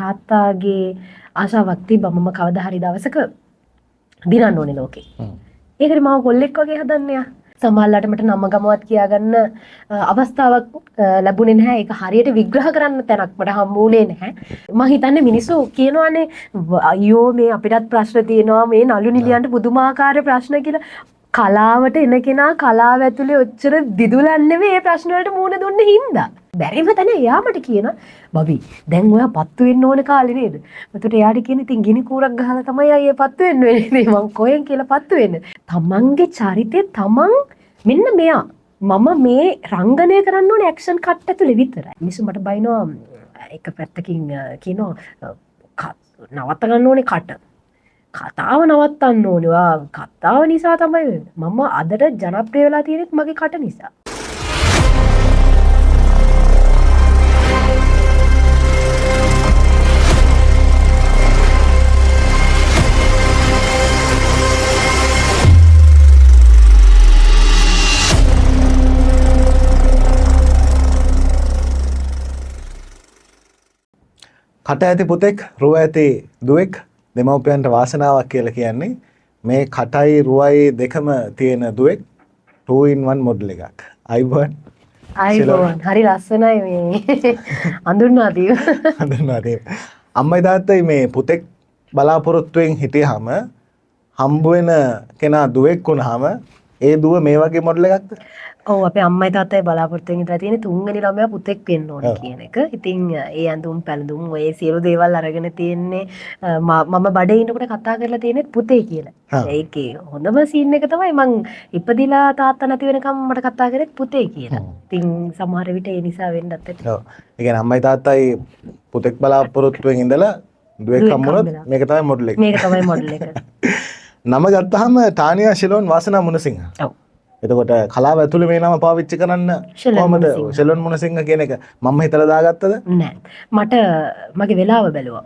තාත්තාගේ ආශාවක් තිබ්බා මම කවදා හරි දවසක දිනන්න ඕනේ ලෝකේ. ඒකට මම කොල්ලෙක් වගේ හදන්නේ යා. සමහරවිට මට නම ගමවත් කියාගන්න අවස්ථාවක් ලැබුණේ නැහැ. ඒක හරියට විග්‍රහ කරන්න තැනක් මට හම්බුනේ නැහැ. මම හිතන්නේ මිනිස්සු කියනවානේ අයියෝ මේ අපිටත් ප්‍රශ්න තියෙනවා මේ නළු නිලියන්ට පුදුමාකාර ප්‍රශ්න කියලා. කලාවට එන කෙනා කලාව ඇතුලේ ඔච්චර දිදුලන්නේ මේ ප්‍රශ්න වලට මුහුණ දුන්නේ හින්දා. බැරිම තැන එයා මට කියන බබි දැන් ඔයා පත්තු වෙන්න ඕන කාලේ නේද? මතට එයාට කියන ඉතින් ගිනි කූරක් ගහලා තමයි අයියේ පත්තු වෙන්න වෙන්නේ. මං කොහෙන් කියලා පත්තු වෙන්න. තමන්ගේ චරිතය තමන් මෙන්න මෙයා මම මේ රංගනය කරන්න ඕනේ ඇක්ෂන් කට් ඇතුලේ විතරයි. මිනිස්සු මට බයිනවා එක පැත්තකින් කියනවා නවත්ත ගන්න ඕනේ කට. කතාව නවත්තන්න ඕනේ. කතාව නිසා තමයි මම අදට ජනප්‍රිය වෙලා තියෙන්නේ මගේ කට නිසා. කට ඇති පුතෙක් රුව ඇති දුවෙක් දෙමව්පියන්ට වාසනාවක් කියලා කියන්නේ මේ කටයි රුවයි දෙකම තියෙන දුවෙක් 2-in-1 මොඩල් එකක්. අයිබෝන්. අයිබෝන්. හරි ලස්සනයි මේ අඳුන්වා දීම. අඳුන්වා දීම. අම්මයි තාත්තයි මේ පුතෙක් බලාපොරොත්තුෙන් හිටියාම හම්බ වෙන කෙනා දුවෙක් වුණාම ඒ දුව මේ වගේ මොඩල් එකක්ද? ඔව් අපේ අම්මයි තාත්තයි බලාපොරොත්තුෙන් ඉඳලා තියෙන තුන්වෙනි ළමයා පුතෙක් වෙන්න ඕනේ කියන එක. ඉතින් ඒ ඇඳුම් පැළඳුම් ඔය සියලු දේවල් අරගෙන තියෙන්නේ මම බඩේ ඉන්නකොට කතා කරලා තියෙන්නේ පුතේ කියලා. ඒකේ හොඳම සීන් එක තමයි මං ඉපදිලා තාත්තා නැති වෙනකම් මට කතා කරේ පුතේ කියලා. ඉතින් සමහර විට ඒ නිසා වෙන්නත් ඇති. ඔව්. ඒ කියන්නේ අම්මයි තාත්තයි පුතෙක් බලාපොරොත්තුෙන් ඉඳලා දුවෙක් හම්බුනොත් මේක තමයි මොඩල් එක. මේක තමයි මොඩල් එක. නම ගත්තාම ටානියා ෂෙලොන් වාසනා මුණසිංහ. ඔව්. එතකොට කලාව ඇතුළේ මේ නම පාවිච්චි කරන්න කොහමද ෂෙලොන් මුණසිංහ කියන එක මම හිතලා දාගත්තද? නෑ. මට මගේ වෙලාව බැලුවා.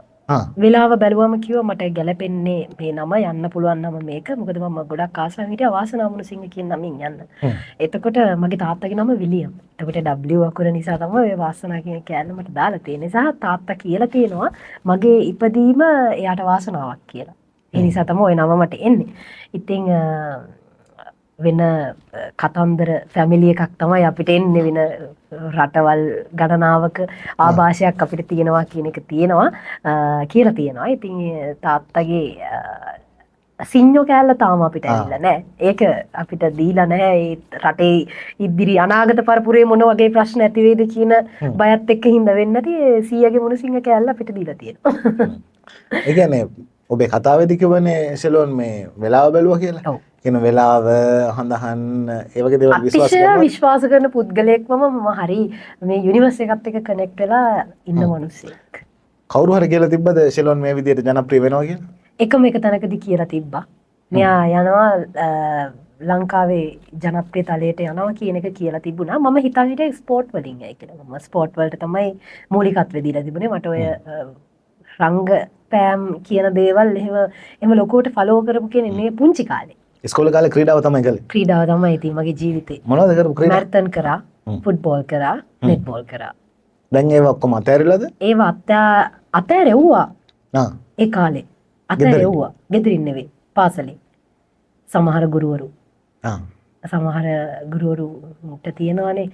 වෙලාව බැලුවම කිව්වා මට ගැලපෙන්නේ මේ නම යන්න පුළුවන් නම මේක. මොකද මම ගොඩක් ආසාවෙන් හිටියා වාසනා මුණසිංහ කියන නමින් යන්න. එතකොට මගේ තාත්තගේ නම විලියම්. එතකොට W අකුර නිසා තමයි ඔය වාසනා කියන කෑල්ල මට දාලා තියෙන්නේ. සහ තාත්තා කියලා තියෙනවා මගේ ඉපදීම එයාට වාසනාවක් කියලා. ඒ නිසා තමයි ওই නම මට එන්නේ. ඉතින් වෙන කතන්දර ෆැමිලි එකක් තමයි අපිට එන්නේ වෙන රටවල් ගණනාවක ආభాෂයක් අපිට තියෙනවා කියන එක තියෙනවා කියලා තියෙනවා. ඉතින් තාත්තගේ සිඤ්ඤෝ කෑල්ල තාම අපිට ඇවිල්ලා නැහැ. ඒක අපිට දීලා නැහැ. ඒ රටේ ඉදිරි අනාගත පරපුරේ මොන වගේ ප්‍රශ්න ඇති වෙයිද කියන බයත් එක්ක හින්දා වෙන්නේ නැති සීයාගේ මුණසිංහ කෑල්ල අපිට දීලා තියෙනවා. ඒ කියන්නේ ඔබේ කතාවේදී කියවනේ ෂෙලොන් මේ වෙලාව බැලුවා කියලා. ඔව්. කියන වෙලාව හඳහන් ඒ වගේ දේවල් විශ්වාස කරනවා. විශ්වාස කරන පුද්ගලයෙක්ම මම හරි මේ යුනිවර්ස් එකත් එක්ක කනෙක්ට් වෙලා ඉන්න මිනිස්සෙක්. කවුරු හරි කියලා තිබ්බද ෂෙලොන් මේ විදිහට ජනප්‍රිය වෙනවා කියලා? එකම එක තැනකදී කියලා තිබ්බා. මෙයා යනවා ලංකාවේ ජනප්‍රිය තලයට යනවා කියන එක කියලා තිබුණා. මම හිතන් හිටියේ ස්පෝර්ට් වලින් යයි කියලා. මම ස්පෝර්ට් වලට තමයි මූලිකත්වය දීලා තිබුණේ. මට ඔය රංග පෑම් කියන දේවල් එහෙම ලොකුවට ෆලෝ කරපු කෙනෙක් මේ පුංචි කාලේ. ඉස්කෝලේ කාලේ ක්‍රීඩාව තමයි කළේ. ක්‍රීඩාව තමයි ඉතින් මගේ ජීවිතේ. මොනවද කරපු ක්‍රීඩා? මැරතන් කරා, ෆුට්බෝල් කරා, නෙට්බෝල් කරා. දැන් ඒව ඔක්කොම අතෑරිලාද? ඒව අතෑරෙව්වා. ඒ කාලේ අතෑරෙව්වා. ගෙදරින් නෙවෙයි පාසලේ. සමහර ගුරුවරු. සමහර ගුරුවරුන්ට තියෙනවානේ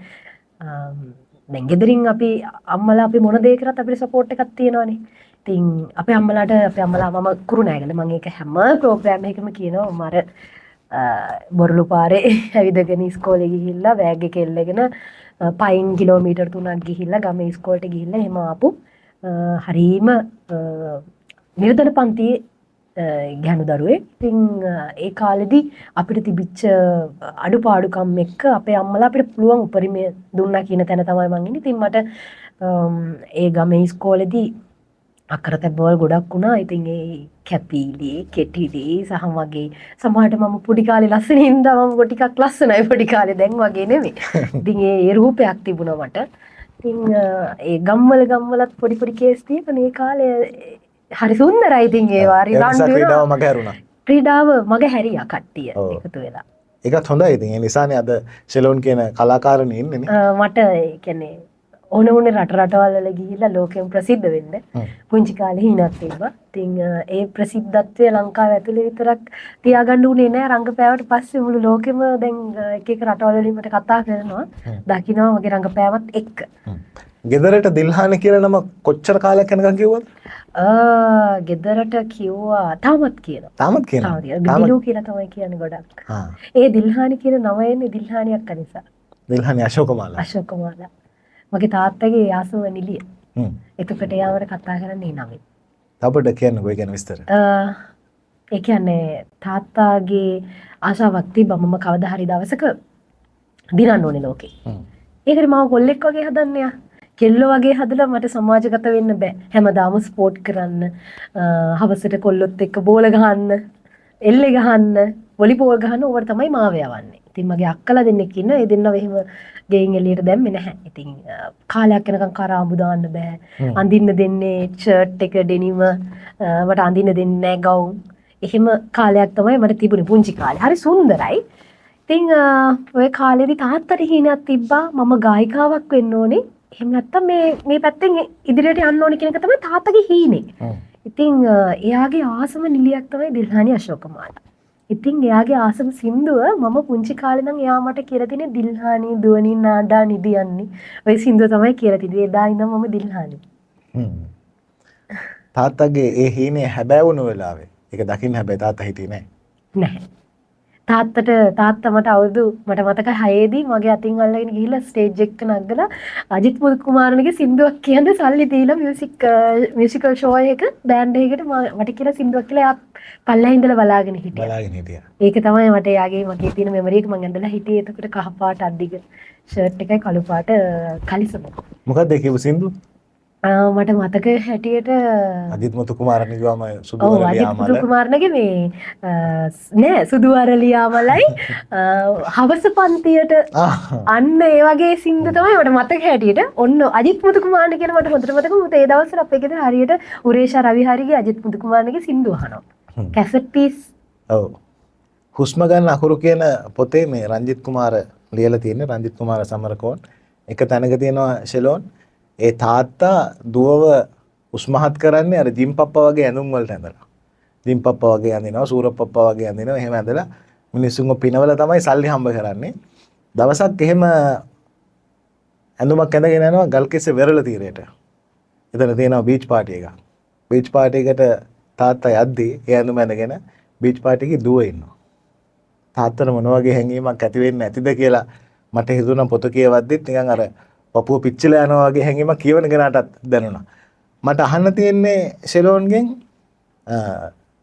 දැන් ගෙදරින් අපි අම්මලා අපි මොන දේ කරත් අපිට සපෝට් එකක් තියෙනවානේ. ඉතින් අපේ අම්මලා මම කුරුණෑගල මම ඒක හැම ප්‍රෝග්‍රෑම් එකකම කියනවා මම බොරළු පාරේ ඇවිදගෙන ඉස්කෝලේ ගිහිල්ලා බෑග් එක එල්ලගෙන පයින් කිලෝමීටර් 3ක් ගිහිල්ලා ගමේ ඉස්කෝලේට ගිහිල්ලා එහෙම ආපු හරීම නිර්ධන පන්තියේ ගැහණු දරුවෙක්. ඉතින් ඒ කාලෙදී අපිට තිබිච්ච අඩුපාඩුකම් එක්ක අපේ අම්මලා අපිට පුළුවන් උපරිමය දුන්නා කියන තැන තමයි මං ඉන්නේ. ඉතින් මට ඒ ගමේ ඉස්කෝලේදී අක්කර තැබ්බවල් ගොඩක් වුණා. ඉතින් ඒ කැපිලි, කෙටිලි සහ වගේ සමහරට මම පොඩි කාලේ ලස්සන හින්දා මම ටිකක් ලස්සනයි පොඩි කාලේ දැන් වගේ නෙමෙයි. ඉතින් ඒ රූපයක් තිබුණා මට. ඉතින් ඒ ගම්වලත් පොඩි පොඩි කේස් තියෙන මේ කාලේ හරි සුන්දරයි. ඉතින් ඒ වාරි ක්‍රීඩාව මග හැරුණා. ක්‍රීඩාව මග හැරියා කට්ටිය එකතු වෙලා. ඒකත් හොඳයි. ඉතින් ඒ නිසානේ අද ෂෙලොන් කියන කලාකාරණිය ඉන්නේ නේ. මට ඒ කියන්නේ ඕන ඕනේ රටවල් වල ගිහිල්ලා ලෝකෙම ප්‍රසිද්ධ වෙන්න පුංචි කාලේ හිණක් තිබ්බා. ඉතින් ඒ ප්‍රසිද්ධත්වය ලංකාව ඇතුලේ විතරක් තියාගන්න උනේ නෑ. රංගපෑවට පස්සේ මුළු ලෝකෙම දැන් එක එක රටවල් වලින් මට කතා කරනවා. දකින්නවා මගේ රංගපෑමත් එක්ක. ගෙදරට දිල්හානි කියලා නම කොච්චර කාලයක් යනකම් කිව්වද? ගෙදරට කිව්වා තාමත් කියනවා. තාමත් කියනවා. දිලු කියලා තමයි කියන්නේ ගොඩක්. ඒ දිල්හානි කියන නම එන්නේ දිල්හානියක් නිසා. දිල්හානි අශෝකමාලා. අශෝකමාලා. මගේ තාත්තගේ යාසුව නිලිය. එතකොට එයාවට කතා කරන්නේ නමින්. අපිට කියන්නකෝ ඒ ගැන විස්තර. ඒ කියන්නේ තාත්තාගේ ආශාවක් තිබ්බා මම කවදා හරි දවසක දිනන්න ඕනේ ලෝකේ. ඒකට මම කොල්ලෙක් වගේ හදන්නේ. කෙල්ලෝ වගේ හදලා මට සමාජගත වෙන්න බෑ. හැමදාම ස්පෝර්ට් කරන්න, හවසට කොල්ලොත් එක්ක බෝල ගහන්න, එල්ලේ ගහන්න, වොලිබෝල් ගහන්න ඕවට තමයි මාව යවන්නේ. ඉතින් මගේ අක්කලා දෙන්නෙක් ඉන්නවා. ඒ දෙන්නව එහෙම ගෙයින් එළියට දැම්මේ නැහැ. ඉතින් කාලයක් යනකම් කරාඹු දාන්න බෑ. අඳින්න දෙන්නේ ෂර්ට් එක ඩෙනිම, මට අඳින්න දෙන්නේ නැහැ ගවුම්. එහෙම කාලයක් තමයි මට තිබුණේ පුංචි කාලේ. හරි සුන්දරයි. ඉතින් ඔය කාලේදී තාත්තට හිණයක් තිබ්බා මම ගායිකාවක් වෙන්න ඕනේ. එහෙම නැත්තම් මේ පැත්තෙන් ඉදිරියට යන්න ඕනේ කියන එක තමයි තාත්තගේ හීනේ. ඉතින් එයාගේ ආසම නිලියක් තමයි දිල්හානි අශෝකමාලා. ඉතින් එයාගේ ආසම සින්දුව මම පුංචි කාලේ නම් එයා මට කියලා තිනේ දිල්හානි දුවනි නාඩා නිදියන්නේ. ওই සින්දුව තමයි කියලා තිනේ. එදා ඉඳන් මම දිල්හානි. තාත්තගේ ඒ හීනේ හැබෑ වුණ වෙලාවේ ඒක දකින්න හැබැයි තාත්තා හිටියේ නැහැ. නැහැ. තාත්තා මට අවුරුදු මට මතකයි 6 දී මගේ අතින් අල්ලගෙන ගිහිල්ලා ස්ටේජ් එකට නගලා අජිත් මුතුකුමාරනගේ සින්දුවක් කියන්න සල්ලි දීලා මියුසිකල් ෂෝ එක බෑන්ඩ් එකකට මට කියලා සින්දුවක් කියලා එයා පල්ලෙහා ඉඳලා බලාගෙන හිටියා. ඒක තමයි මට එයාගේ මගේ තියෙන මෙමරි එක මම ඇඳලා හිටියේ. එතකොට කහ පාට අද්දිග ෂර්ට් එකයි කළු පාට කලිසම. මොකක්ද ඒ කියපු සින්දුව? මට මතක හැටියට අජිත් මුතුකුමාරනගේ ගාම සුදු අරලියාමලයි. අජිත් මුතුකුමාරනගේ මේ නෑ සුදු අරලියාමලයි හවස පන්තියට අන්න ඒ වගේ සින්දු තමයි මට මතක හැටියට. ඔන්න අජිත් මුතුකුමාරන කියන මට හොඳට මතක. මොකද ඒ දවස්වල අපේ ගෙදර හරියට උරේෂා රවිහාරිගේ අජිත් මුතුකුමාරනගේ සින්දු අහනවා. Cassette piece. ඔව්. හුස්ම ගන්න අකුරු කියන පොතේ මේ රංජිත් කුමාර ලියලා තියෙන්නේ. රංජිත් කුමාර සමරකෝන් එක තැනක තියෙනවා ෂෙලෝන්. ඒ තාත්තා දුවව උස්මහත් කරන්නේ අර ජිම් පප්පා වගේ ඇඳුම් වලට ඇඳලා. ජිම් පප්පා වගේ ඇඳිනවා, සූරප් පප්පා වගේ ඇඳිනවා. එහෙම ඇඳලා මිනිස්සුන්ව පිනවල තමයි සල්ලි හම්බ කරන්නේ. දවසක් එහෙම ඇඳුමක් ඇඳගෙන යනවා ගල්කිස්සේ වෙරළ තීරයට. එතන තියෙනවා බීච් පාටි එකක්. බීච් පාටි එකට තාත්තා යද්දී ඒ ඇඳුම ඇඳගෙන බීච් පාටි එකේ දුව ඉන්නවා. තාත්තට මොන වගේ හැඟීමක් ඇති වෙන්නේ නැතිද කියලා මට හිතුණා පොත කියවද්දිත් නිකන් අර පපුව පිච්චිලා යනවා වගේ හැඟීමක් කියවන කෙනාටත් දැනුණා. මට අහන්න තියෙන්නේ ෂෙලෝන්ගෙන්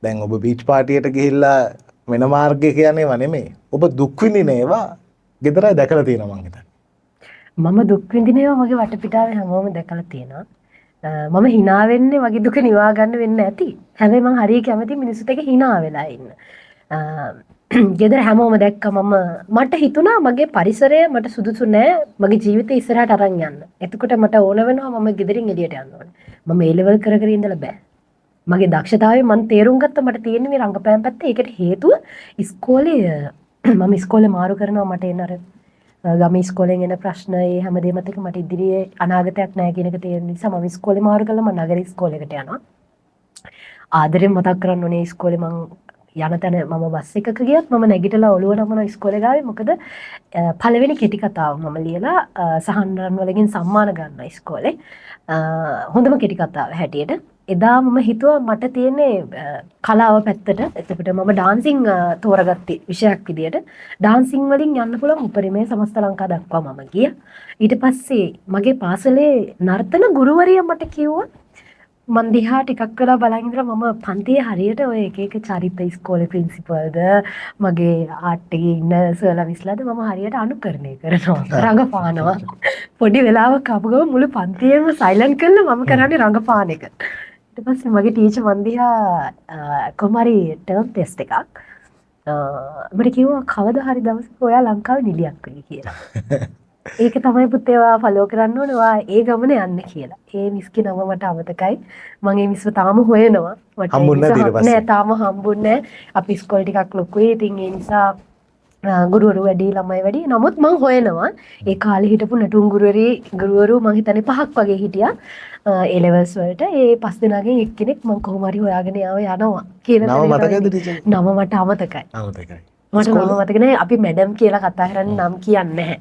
දැන් ඔබ බීච් පාටියට ගිහිල්ලා වෙන මාර්ගයක යන්නේව නෙමෙයි. ඔබ දුක් විඳින ඒවා ගෙදරයි දැකලා තියෙනවා මං හිතන්නේ. මම දුක් විඳින ඒවා මගේ වටපිටාවේ හැමෝම දැකලා තියෙනවා. මම hina වෙන්නේ මගේ දුක නිවා ගන්න වෙන්නේ නැති. හැබැයි මං හරිය කැමති මිනිස්සුත් එක්ක hina වෙලා ඉන්න. ගෙදර හැමෝම දැක්ක මට හිතුණා මගේ පරිසරය මට සුදුසු නෑ මගේ ජීවිතේ ඉස්සරහට අරන් යන්න. එතකොට මට ඕන වෙනවා මම ගෙදරින් එළියට යන්න ඕනේ. මම ඒ ලෙවල් කර ඉඳලා බෑ. මගේ දක්ෂතාවය මම තේරුම් ගත්තා මට තියෙන්නේ මේ රංගපෑම් පැත්තේ. ඒකට හේතුව ඉස්කෝලේ මම ඉස්කෝලේ මාරු කරනවා මට එන අර ගම ඉස්කෝලෙන් එන ප්‍රශ්න ඒ හැමදේම එක්ක මට ඉදිරියේ අනාගතයක් නෑ කියන එක තේරෙන නිසා මම ඉස්කෝලේ මාරු කළා. මම නගර ඉස්කෝලේකට යනවා. ආදරෙන් මතක් කරන්න ඕනේ ඉස්කෝලේ මම යන තැන මම බස් එකක ගියත් මම නැගිටලා ඔළුව නමන ඉස්කෝලේ ගාවේ. මොකද පළවෙනි කෙටි කතාව මම ලියලා සහන් රන් වලකින් සම්මාන ගන්නවා ඉස්කෝලේ. හොඳම කෙටි කතාව හැටියට. එදා මම හිතුවා මට තියෙන්නේ කලාව පැත්තට. එතකොට මම ඩාන්සින් තෝරගත්තේ විෂයක් විදියට. ඩාන්සින් වලින් යන්න පුළුවන් උපරිමයේ සමස්ත ලංකා දක්වා මම ගියා. ඊට පස්සේ මගේ පාසලේ නර්තන ගුරුවරිය මට කිව්වා මන් දිහා ටිකක් වෙලා බලන් ඉඳලා මම පන්තියේ හරියට ඔය එක එක චරිත ඉස්කෝලේ ප්‍රින්සිපල්ද මගේ ආර්ට් එකේ ඉන්න සර්ලා විස්ලාද මම හරියට අනුකරණය කරනවා රංගපානවා. පොඩි වෙලාවක් ආපු ගමන් මුළු පන්තියේම සයිලන්ට් කරලා මම කරන්නේ රංගපාන එක. ඊට පස්සේ මගේ ටීචර් මන් දිහා කොමාරි ටර්ම් ටෙස්ට් එකක් මට කිව්වා කවදා හරි දවසක ඔයා ලංකාවේ නිලියක් වෙයි කියලා. ඒක තමයි පුතේ ඔයා ෆලෝ කරන්න ඕනේ. ඔයා ඒ ගමන යන්න කියලා. ඒ මිස්ගේ නම මට අමතකයි. මම ඒ මිස්ව තාම හොයනවා. මට හම්බුන්නේ නැති ඊට පස්සේ. නෑ තාම හම්බුන්නේ නැහැ. අපි ඉස්කෝලේ ටිකක් ලොකුයි. ඉතින් ඒ නිසා ගුරුවරු වැඩි ළමයි වැඩි. නමුත් මං හොයනවා ඒ කාලේ හිටපු නටුන් ගුරුවරු මං හිතන්නේ 5ක් වගේ හිටියා. A levels වලට ඒ 5 දෙනාගෙන් එක්කෙනෙක් මං කොහොම හරි හොයාගෙන යනවා කියන නම මතකද ටීචර්? නම මට අමතකයි. අමතකයි. මට නම මතක නෑ. අපි මැඩම් කියලා කතා කරන්නේ නම් කියන්නේ නැහැ.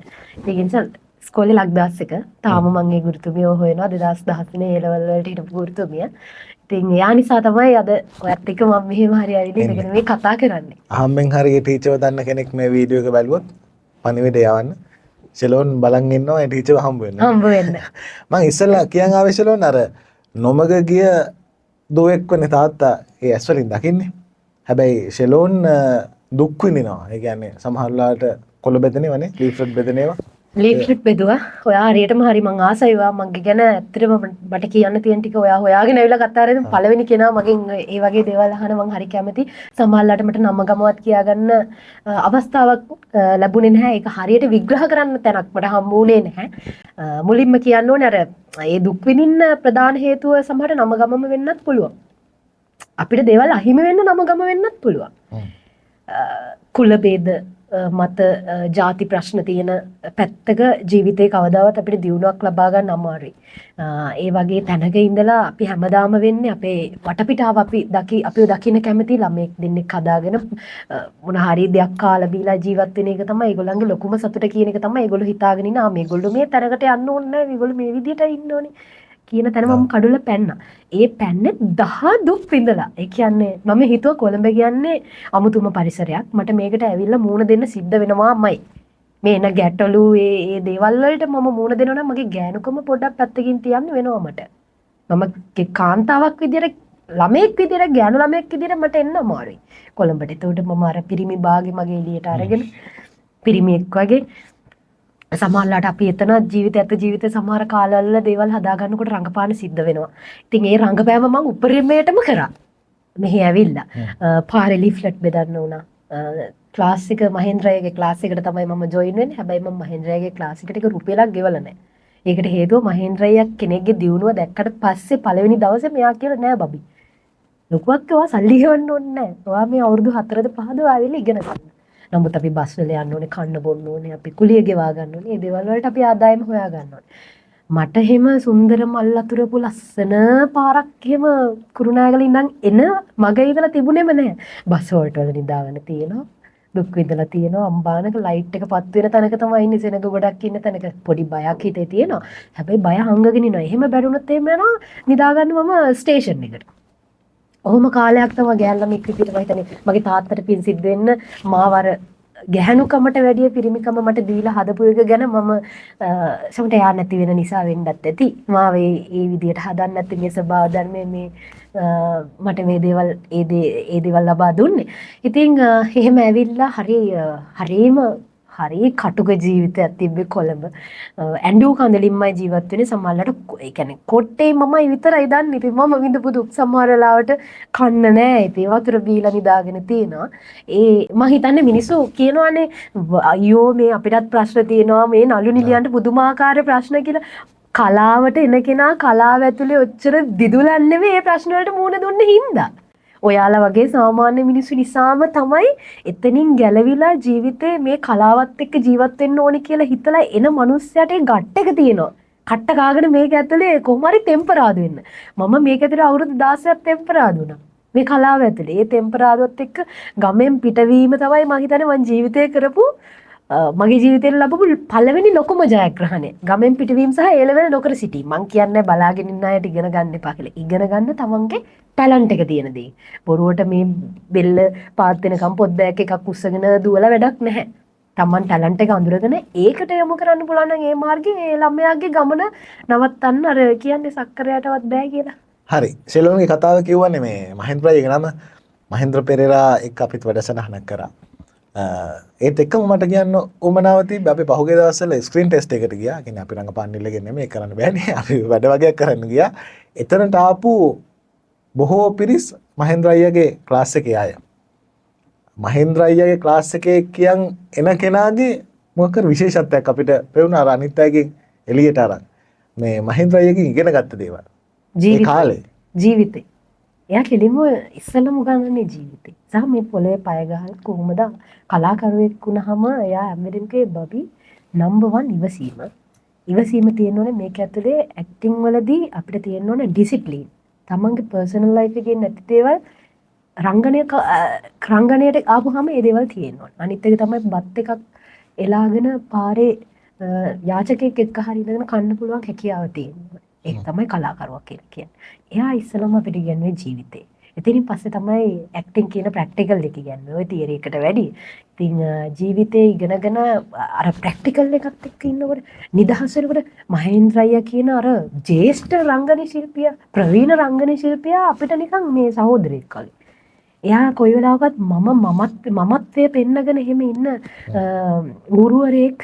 ඒ නිසා ඉස්කෝලේ ලක්දාස් එක තාම මං ඒ ගුරුතුමියව හොයනවා 2013 A level වලට හිටපු ගුරුතුමිය. ඉතින් එයා නිසා තමයි අද ඔයත් එක්ක මම මෙහෙම හරි ඇවිල්ලා ඉඳගෙන මේ කතා කරන්නේ. අහම්බෙන් හරි ඒ ටීචර්ව දන්න කෙනෙක් මේ වීඩියෝ එක බැලුවොත් පණිවිඩය යවන්න. ෂෙලෝන් බලන් ඉන්නවා ඒ ටීචර්ව හම්බ වෙන්න. හම්බ වෙන්න. මං ඉස්සෙල්ලා කියන් ආවේ ෂෙලෝන් අර නොමග ගිය දුවෙක් වෙන තාත්තා ඒ ඇස් වලින් දකින්නේ. හැබැයි ෂෙලෝන් දුක් විඳිනවා. ඒ කියන්නේ සමහරලාට කොළ බෙදෙනවනේ, ලීෆ්ලට් බෙදෙනවා. ලීෆ්ලට් බෙදුවා. ඔයා හරියටම හරි මං ආසයි වා මගේ ගැන ඇත්තටම මට කියන්න තියෙන ටික ඔයා හොයාගෙන ඇවිල්ලා කතා කරද්දී පළවෙනි කෙනා මගෙන් ඒ වගේ දේවල් අහන මං හරි කැමති. සමහරලාට මට නම ගමවත් කියාගන්න අවස්ථාවක් ලැබුණේ නැහැ. ඒක හරියට විග්‍රහ කරන්න තැනක් මට හම්බුනේ නැහැ. මුලින්ම කියන්න ඕනේ අර ඒ දුක් විඳින්න ප්‍රධාන හේතුව සමහරට නම ගමම වෙන්නත් පුළුවන්. අපිට දේවල් අහිමි වෙන්න නම ගම වෙන්නත් පුළුවන්. කුල ભેද මත ಜಾති ප්‍රශ්න තියෙන පැත්තක ජීවිතේ කවදාවත් අපිට දියුණුවක් ලබා ගන්න අමාරුයි. ඒ වගේ තැනක ඉඳලා අපි හැමදාම වෙන්නේ අපේ වටපිටාව අපිව දකින්න කැමති ළමෙක් දෙන්නෙක් හදාගෙන මොන හරි දෙයක් කාලා බීලා ජීවත් වෙන එක තමයි ඒගොල්ලන්ගේ ලොකුම සතුට කියන එක තමයි ඒගොල්ලෝ හිතාගෙන ඉන්නේ. මේගොල්ලෝ මේ තැනකට යන්න ඕනේ නැහැ. මේගොල්ලෝ මේ විදිහට ඉන්න ඕනේ. කියන තැන මම කඩුල පැන්නා. ඒ පැන්නේ 10 දුක් විඳලා. ඒ කියන්නේ මම හිතුවා කොළඹ කියන්නේ අමුතුම පරිසරයක්. මට මේකට ඇවිල්ලා මූණ දෙන්න සිද්ධ වෙනවාමයි. මේ එන ගැටලු ඒ දේවල් වලට මම මූණ දෙනවා නම් මගේ ගෑනුකම පොඩ්ඩක් පැත්තකින් තියන්න වෙනවා මට. මම කාන්තාවක් විදියට ළමෙක් විදියට ගෑනු ළමෙක් විදියට මට එන්න අමාරුයි. කොළඹට. ඒකට මම අර පිරිමි බාගේ මගේ එළියට අරගෙන පිරිමියෙක් වගේ සමහරලාට අපි එතන ජීවිතේ සමහර කාලවල දේවල් හදාගන්නකොට රංගපාන සිද්ධ වෙනවා. ඉතින් ඒ රංගපෑම මම උපරිමයටම කරා. මෙහි ඇවිල්ලා පාරේ ලිෆ්ලට් බෙදන්න උනා. ක්ලාස් එක මහේන්ද්‍රයගේ ක්ලාස් එකට තමයි මම ජොයින් වෙන්නේ. හැබැයි මම මහේන්ද්‍රයගේ ක්ලාස් එකට රුපියලක් ගෙවලා නැහැ. ඒකට හේතුව මහේන්ද්‍රය කෙනෙක්ගේ දියුණුව දැක්කට පස්සේ පළවෙනි දවසේ මෙයා කියලා නෑ බබි. ලොකුවක් ඔයා සල්ලි ගෙවන්න ඕනේ නෑ. ඔයා මේ අවුරුදු 4ද 5ද ආවිල්ලා ඉගෙන ගන්න. නමුත් අපි බස් වල යන්න ඕනේ, කන්න බොන්න ඕනේ, අපි කුලිය ගෙවා ගන්න ඕනේ. මේ දේවල් වලට අපි ආදායම හොයා ගන්න ඕනේ. මට එහෙම සුන්දර මල් අතුරපු ලස්සන පාරක් එහෙම කුරුණෑගල ඉඳන් එන මග ඉඳලා තිබුණේම නැහැ. බස් වලට වල නිදාගෙන තියෙනවා. දුක් විඳලා තියෙනවා. අම්බානක ලයිට් එක පත් වෙන තැනක තමයි ඉන්නේ. සෙනඟ ගොඩක් ඉන්න තැනක පොඩි බයක් හිතේ තියෙනවා. හැබැයි බය හංගගෙන ඉනවා. එහෙම බැරුණොත් එහෙම යනවා නිදාගන්න මම ස්ටේෂන් එකට. ඔහොම කාලයක් තමයි ගෑල්ලමෙක් විදිහට මම හිතන්නේ මගේ තාත්තට පින් සිද්ධ වෙන්න මාවර ගැහණුකමට වැඩිය පිරිමිකම මට දීලා හදපු එක ගැන මම සමහරට යා නැති වෙන නිසා වෙන්නත් ඇති. මාව ඒ විදිහට හදන්න නැති මේ ස්වභාව ධර්මයේ මේ මට මේ දේවල් ඒ දේවල් ලබා දුන්නේ. ඉතින් එහෙම ඇවිල්ලා හරි කටුක ජීවිතයක් තිබ්බේ කොළඹ. ඇඬු කඳලින්මයි ජීවත් වෙන්නේ. සමහරවිට ඒ කියන්නේ කොට්ටේ මමයි විතරයි දන්නේ. ඉතින් මම විඳපු දුක් සමහර වෙලාවට කන්න නෑ. ඉතින් වතුර බීලා නිදාගෙන තියෙනවා. මම හිතන්නේ මිනිස්සු කියනවානේ අයියෝ මේ අපිටත් ප්‍රශ්න තියෙනවා මේ නළු නිලියන්ට පුදුමාකාර ප්‍රශ්න කියලා. කලාවට එන කෙනා කලාව ඇතුලේ ඔච්චර දිදුලන්නේ නෙවෙයි මේ ප්‍රශ්න වලට මුහුණ දුන්නේ හින්දා. ඔයාලා වගේ සාමාන්‍ය මිනිස්සු නිසාම තමයි එතනින් ගැලවිලා ජීවිතේ මේ කලාවත් එක්ක ජීවත් වෙන්න ඕනේ කියලා හිතලා එන මිනිස්සයාට ඒ ගැට් එක තියෙනවා. කට්ට කාගෙන මේක ඇතුලේ කොහොම හරි ටෙම්පරාදු වෙන්න. මම මේක ඇතුලේ අවුරුදු 16ක් ටෙම්පරාදු වුණා. මේ කලාව ඇතුලේ. ඒ ටෙම්පරාදුවත් එක්ක ගමෙන් පිටවීම තමයි මම හිතන්නේ මම ජීවිතේ කරපු මගේ ජීවිතේ ලැබපු පළවෙනි ලොකුම ජයග්‍රහණය. ගමෙන් පිටවීම සහ ඒ ලෙවල් නොකර සිටීම. මං කියන්නේ බලාගෙන ඉන්න අයට ඉගෙන ගන්න එපා කියලා. ඉගෙන ගන්න තමන්ගේ ටැලන්ට් එක තියෙන දේ. බොරුවට මේ බෙල්ල පාත් වෙනකම් පොත් බෑග් එකක් උස්සගෙන දුවලා වැඩක් නැහැ. තමන් ටැලන්ට් එක අඳුරගෙන ඒකට යොමු කරන්න පුළුවන් නම් ඒ මාර්ගේ ඒ ළමයාගේ ගමන නවත්තන්න අර කියන්නේ සක්කරයටවත් බෑ කියලා. හරි. ෂෙලෝන්ගේ කතාව කිව්වනේ මේ මහේන්ද්‍රගේ නම මහේන්ද්‍ර පෙරේරා එක්ක අපිත් වැඩසටහනක් කරා. ඒත් එක්කම මට කියන්න උමනාව තිබ්බේ අපි පහුගිය දවස්වල ස්ක්‍රීන් ටෙස්ට් එකට ගියා. ඒ කියන්නේ අපි රංගපාන නිලගෙන නෙමෙයි කරන්න බෑනේ. අපි වැඩ වගේක් කරන්න ගියා. එතනට ආපු බොහෝ පිරිස් මහේන්ද්‍ර අයියාගේ ක්ලාස් එකේ අය. මහේන්ද්‍ර අයියාගේ ක්ලාස් එකේ කියන් එන කෙනාගේ මොකක් කර විශේෂත්වයක් අපිට පෙවුනා. අර අනිත් අයගෙන් එළියට අරන් මේ මහේන්ද්‍ර අයියාගෙන් ඉගෙන ගත්ත දේවල්. ඒ කාලේ ජීවිතේ එයා කෙලින්ම ඉස්සෙල්ලම උගන්වන්නේ ජීවිතේ. සහ මේ පොළවේ පය ගහලා කොහොමද කලාකරුවෙක් වුණාම එයා ඇමරිකේ බබි නම්බර් 1 ඉවසීම. ඉවසීම තියෙන්න ඕනේ මේක ඇතුලේ ඇක්ටිං වලදී අපිට තියෙන්න ඕනේ ඩිසිප්ලින්. තමන්ගේ පර්සනල් ලයිෆ් එකේ නැති දේවල් රංගනයට ආපුහම ඒ දේවල් තියෙන්න ඕනේ. අනිත් එක තමයි බත් එකක් එලාගෙන පාරේ යාචකයෙක් එක්ක හරි ඉඳගෙන කන්න පුළුවන් හැකියාව තියෙනවා. ඒක තමයි කලාකරුවා කියලා කියන්නේ. එයා ඉස්සලම අපිට ඉගෙනුවේ ජීවිතේ. එතනින් පස්සේ තමයි ඇක්ටිං කියන ප්‍රැක්ටිකල් එක ඉගෙනුවේ. ওই තියරි එකට වැඩි. ඉතින් ජීවිතේ ඉගෙනගෙන අර ප්‍රැක්ටිකල් එකත් එක්ක ඉන්නකොට නිදහස් වෙනකොට මහේන්ද්‍ර අයියා කියන අර ජේෂ්ඨ රංගන ශිල්පියා, ප්‍රවීණ රංගන ශිල්පියා අපිට නිකන් මේ සහෝදරයෙක් වගේ. එයා කොයි වෙලාවකත් මමත්වය පෙන්නගෙන එහෙම ඉන්න ගුරුවරයෙක්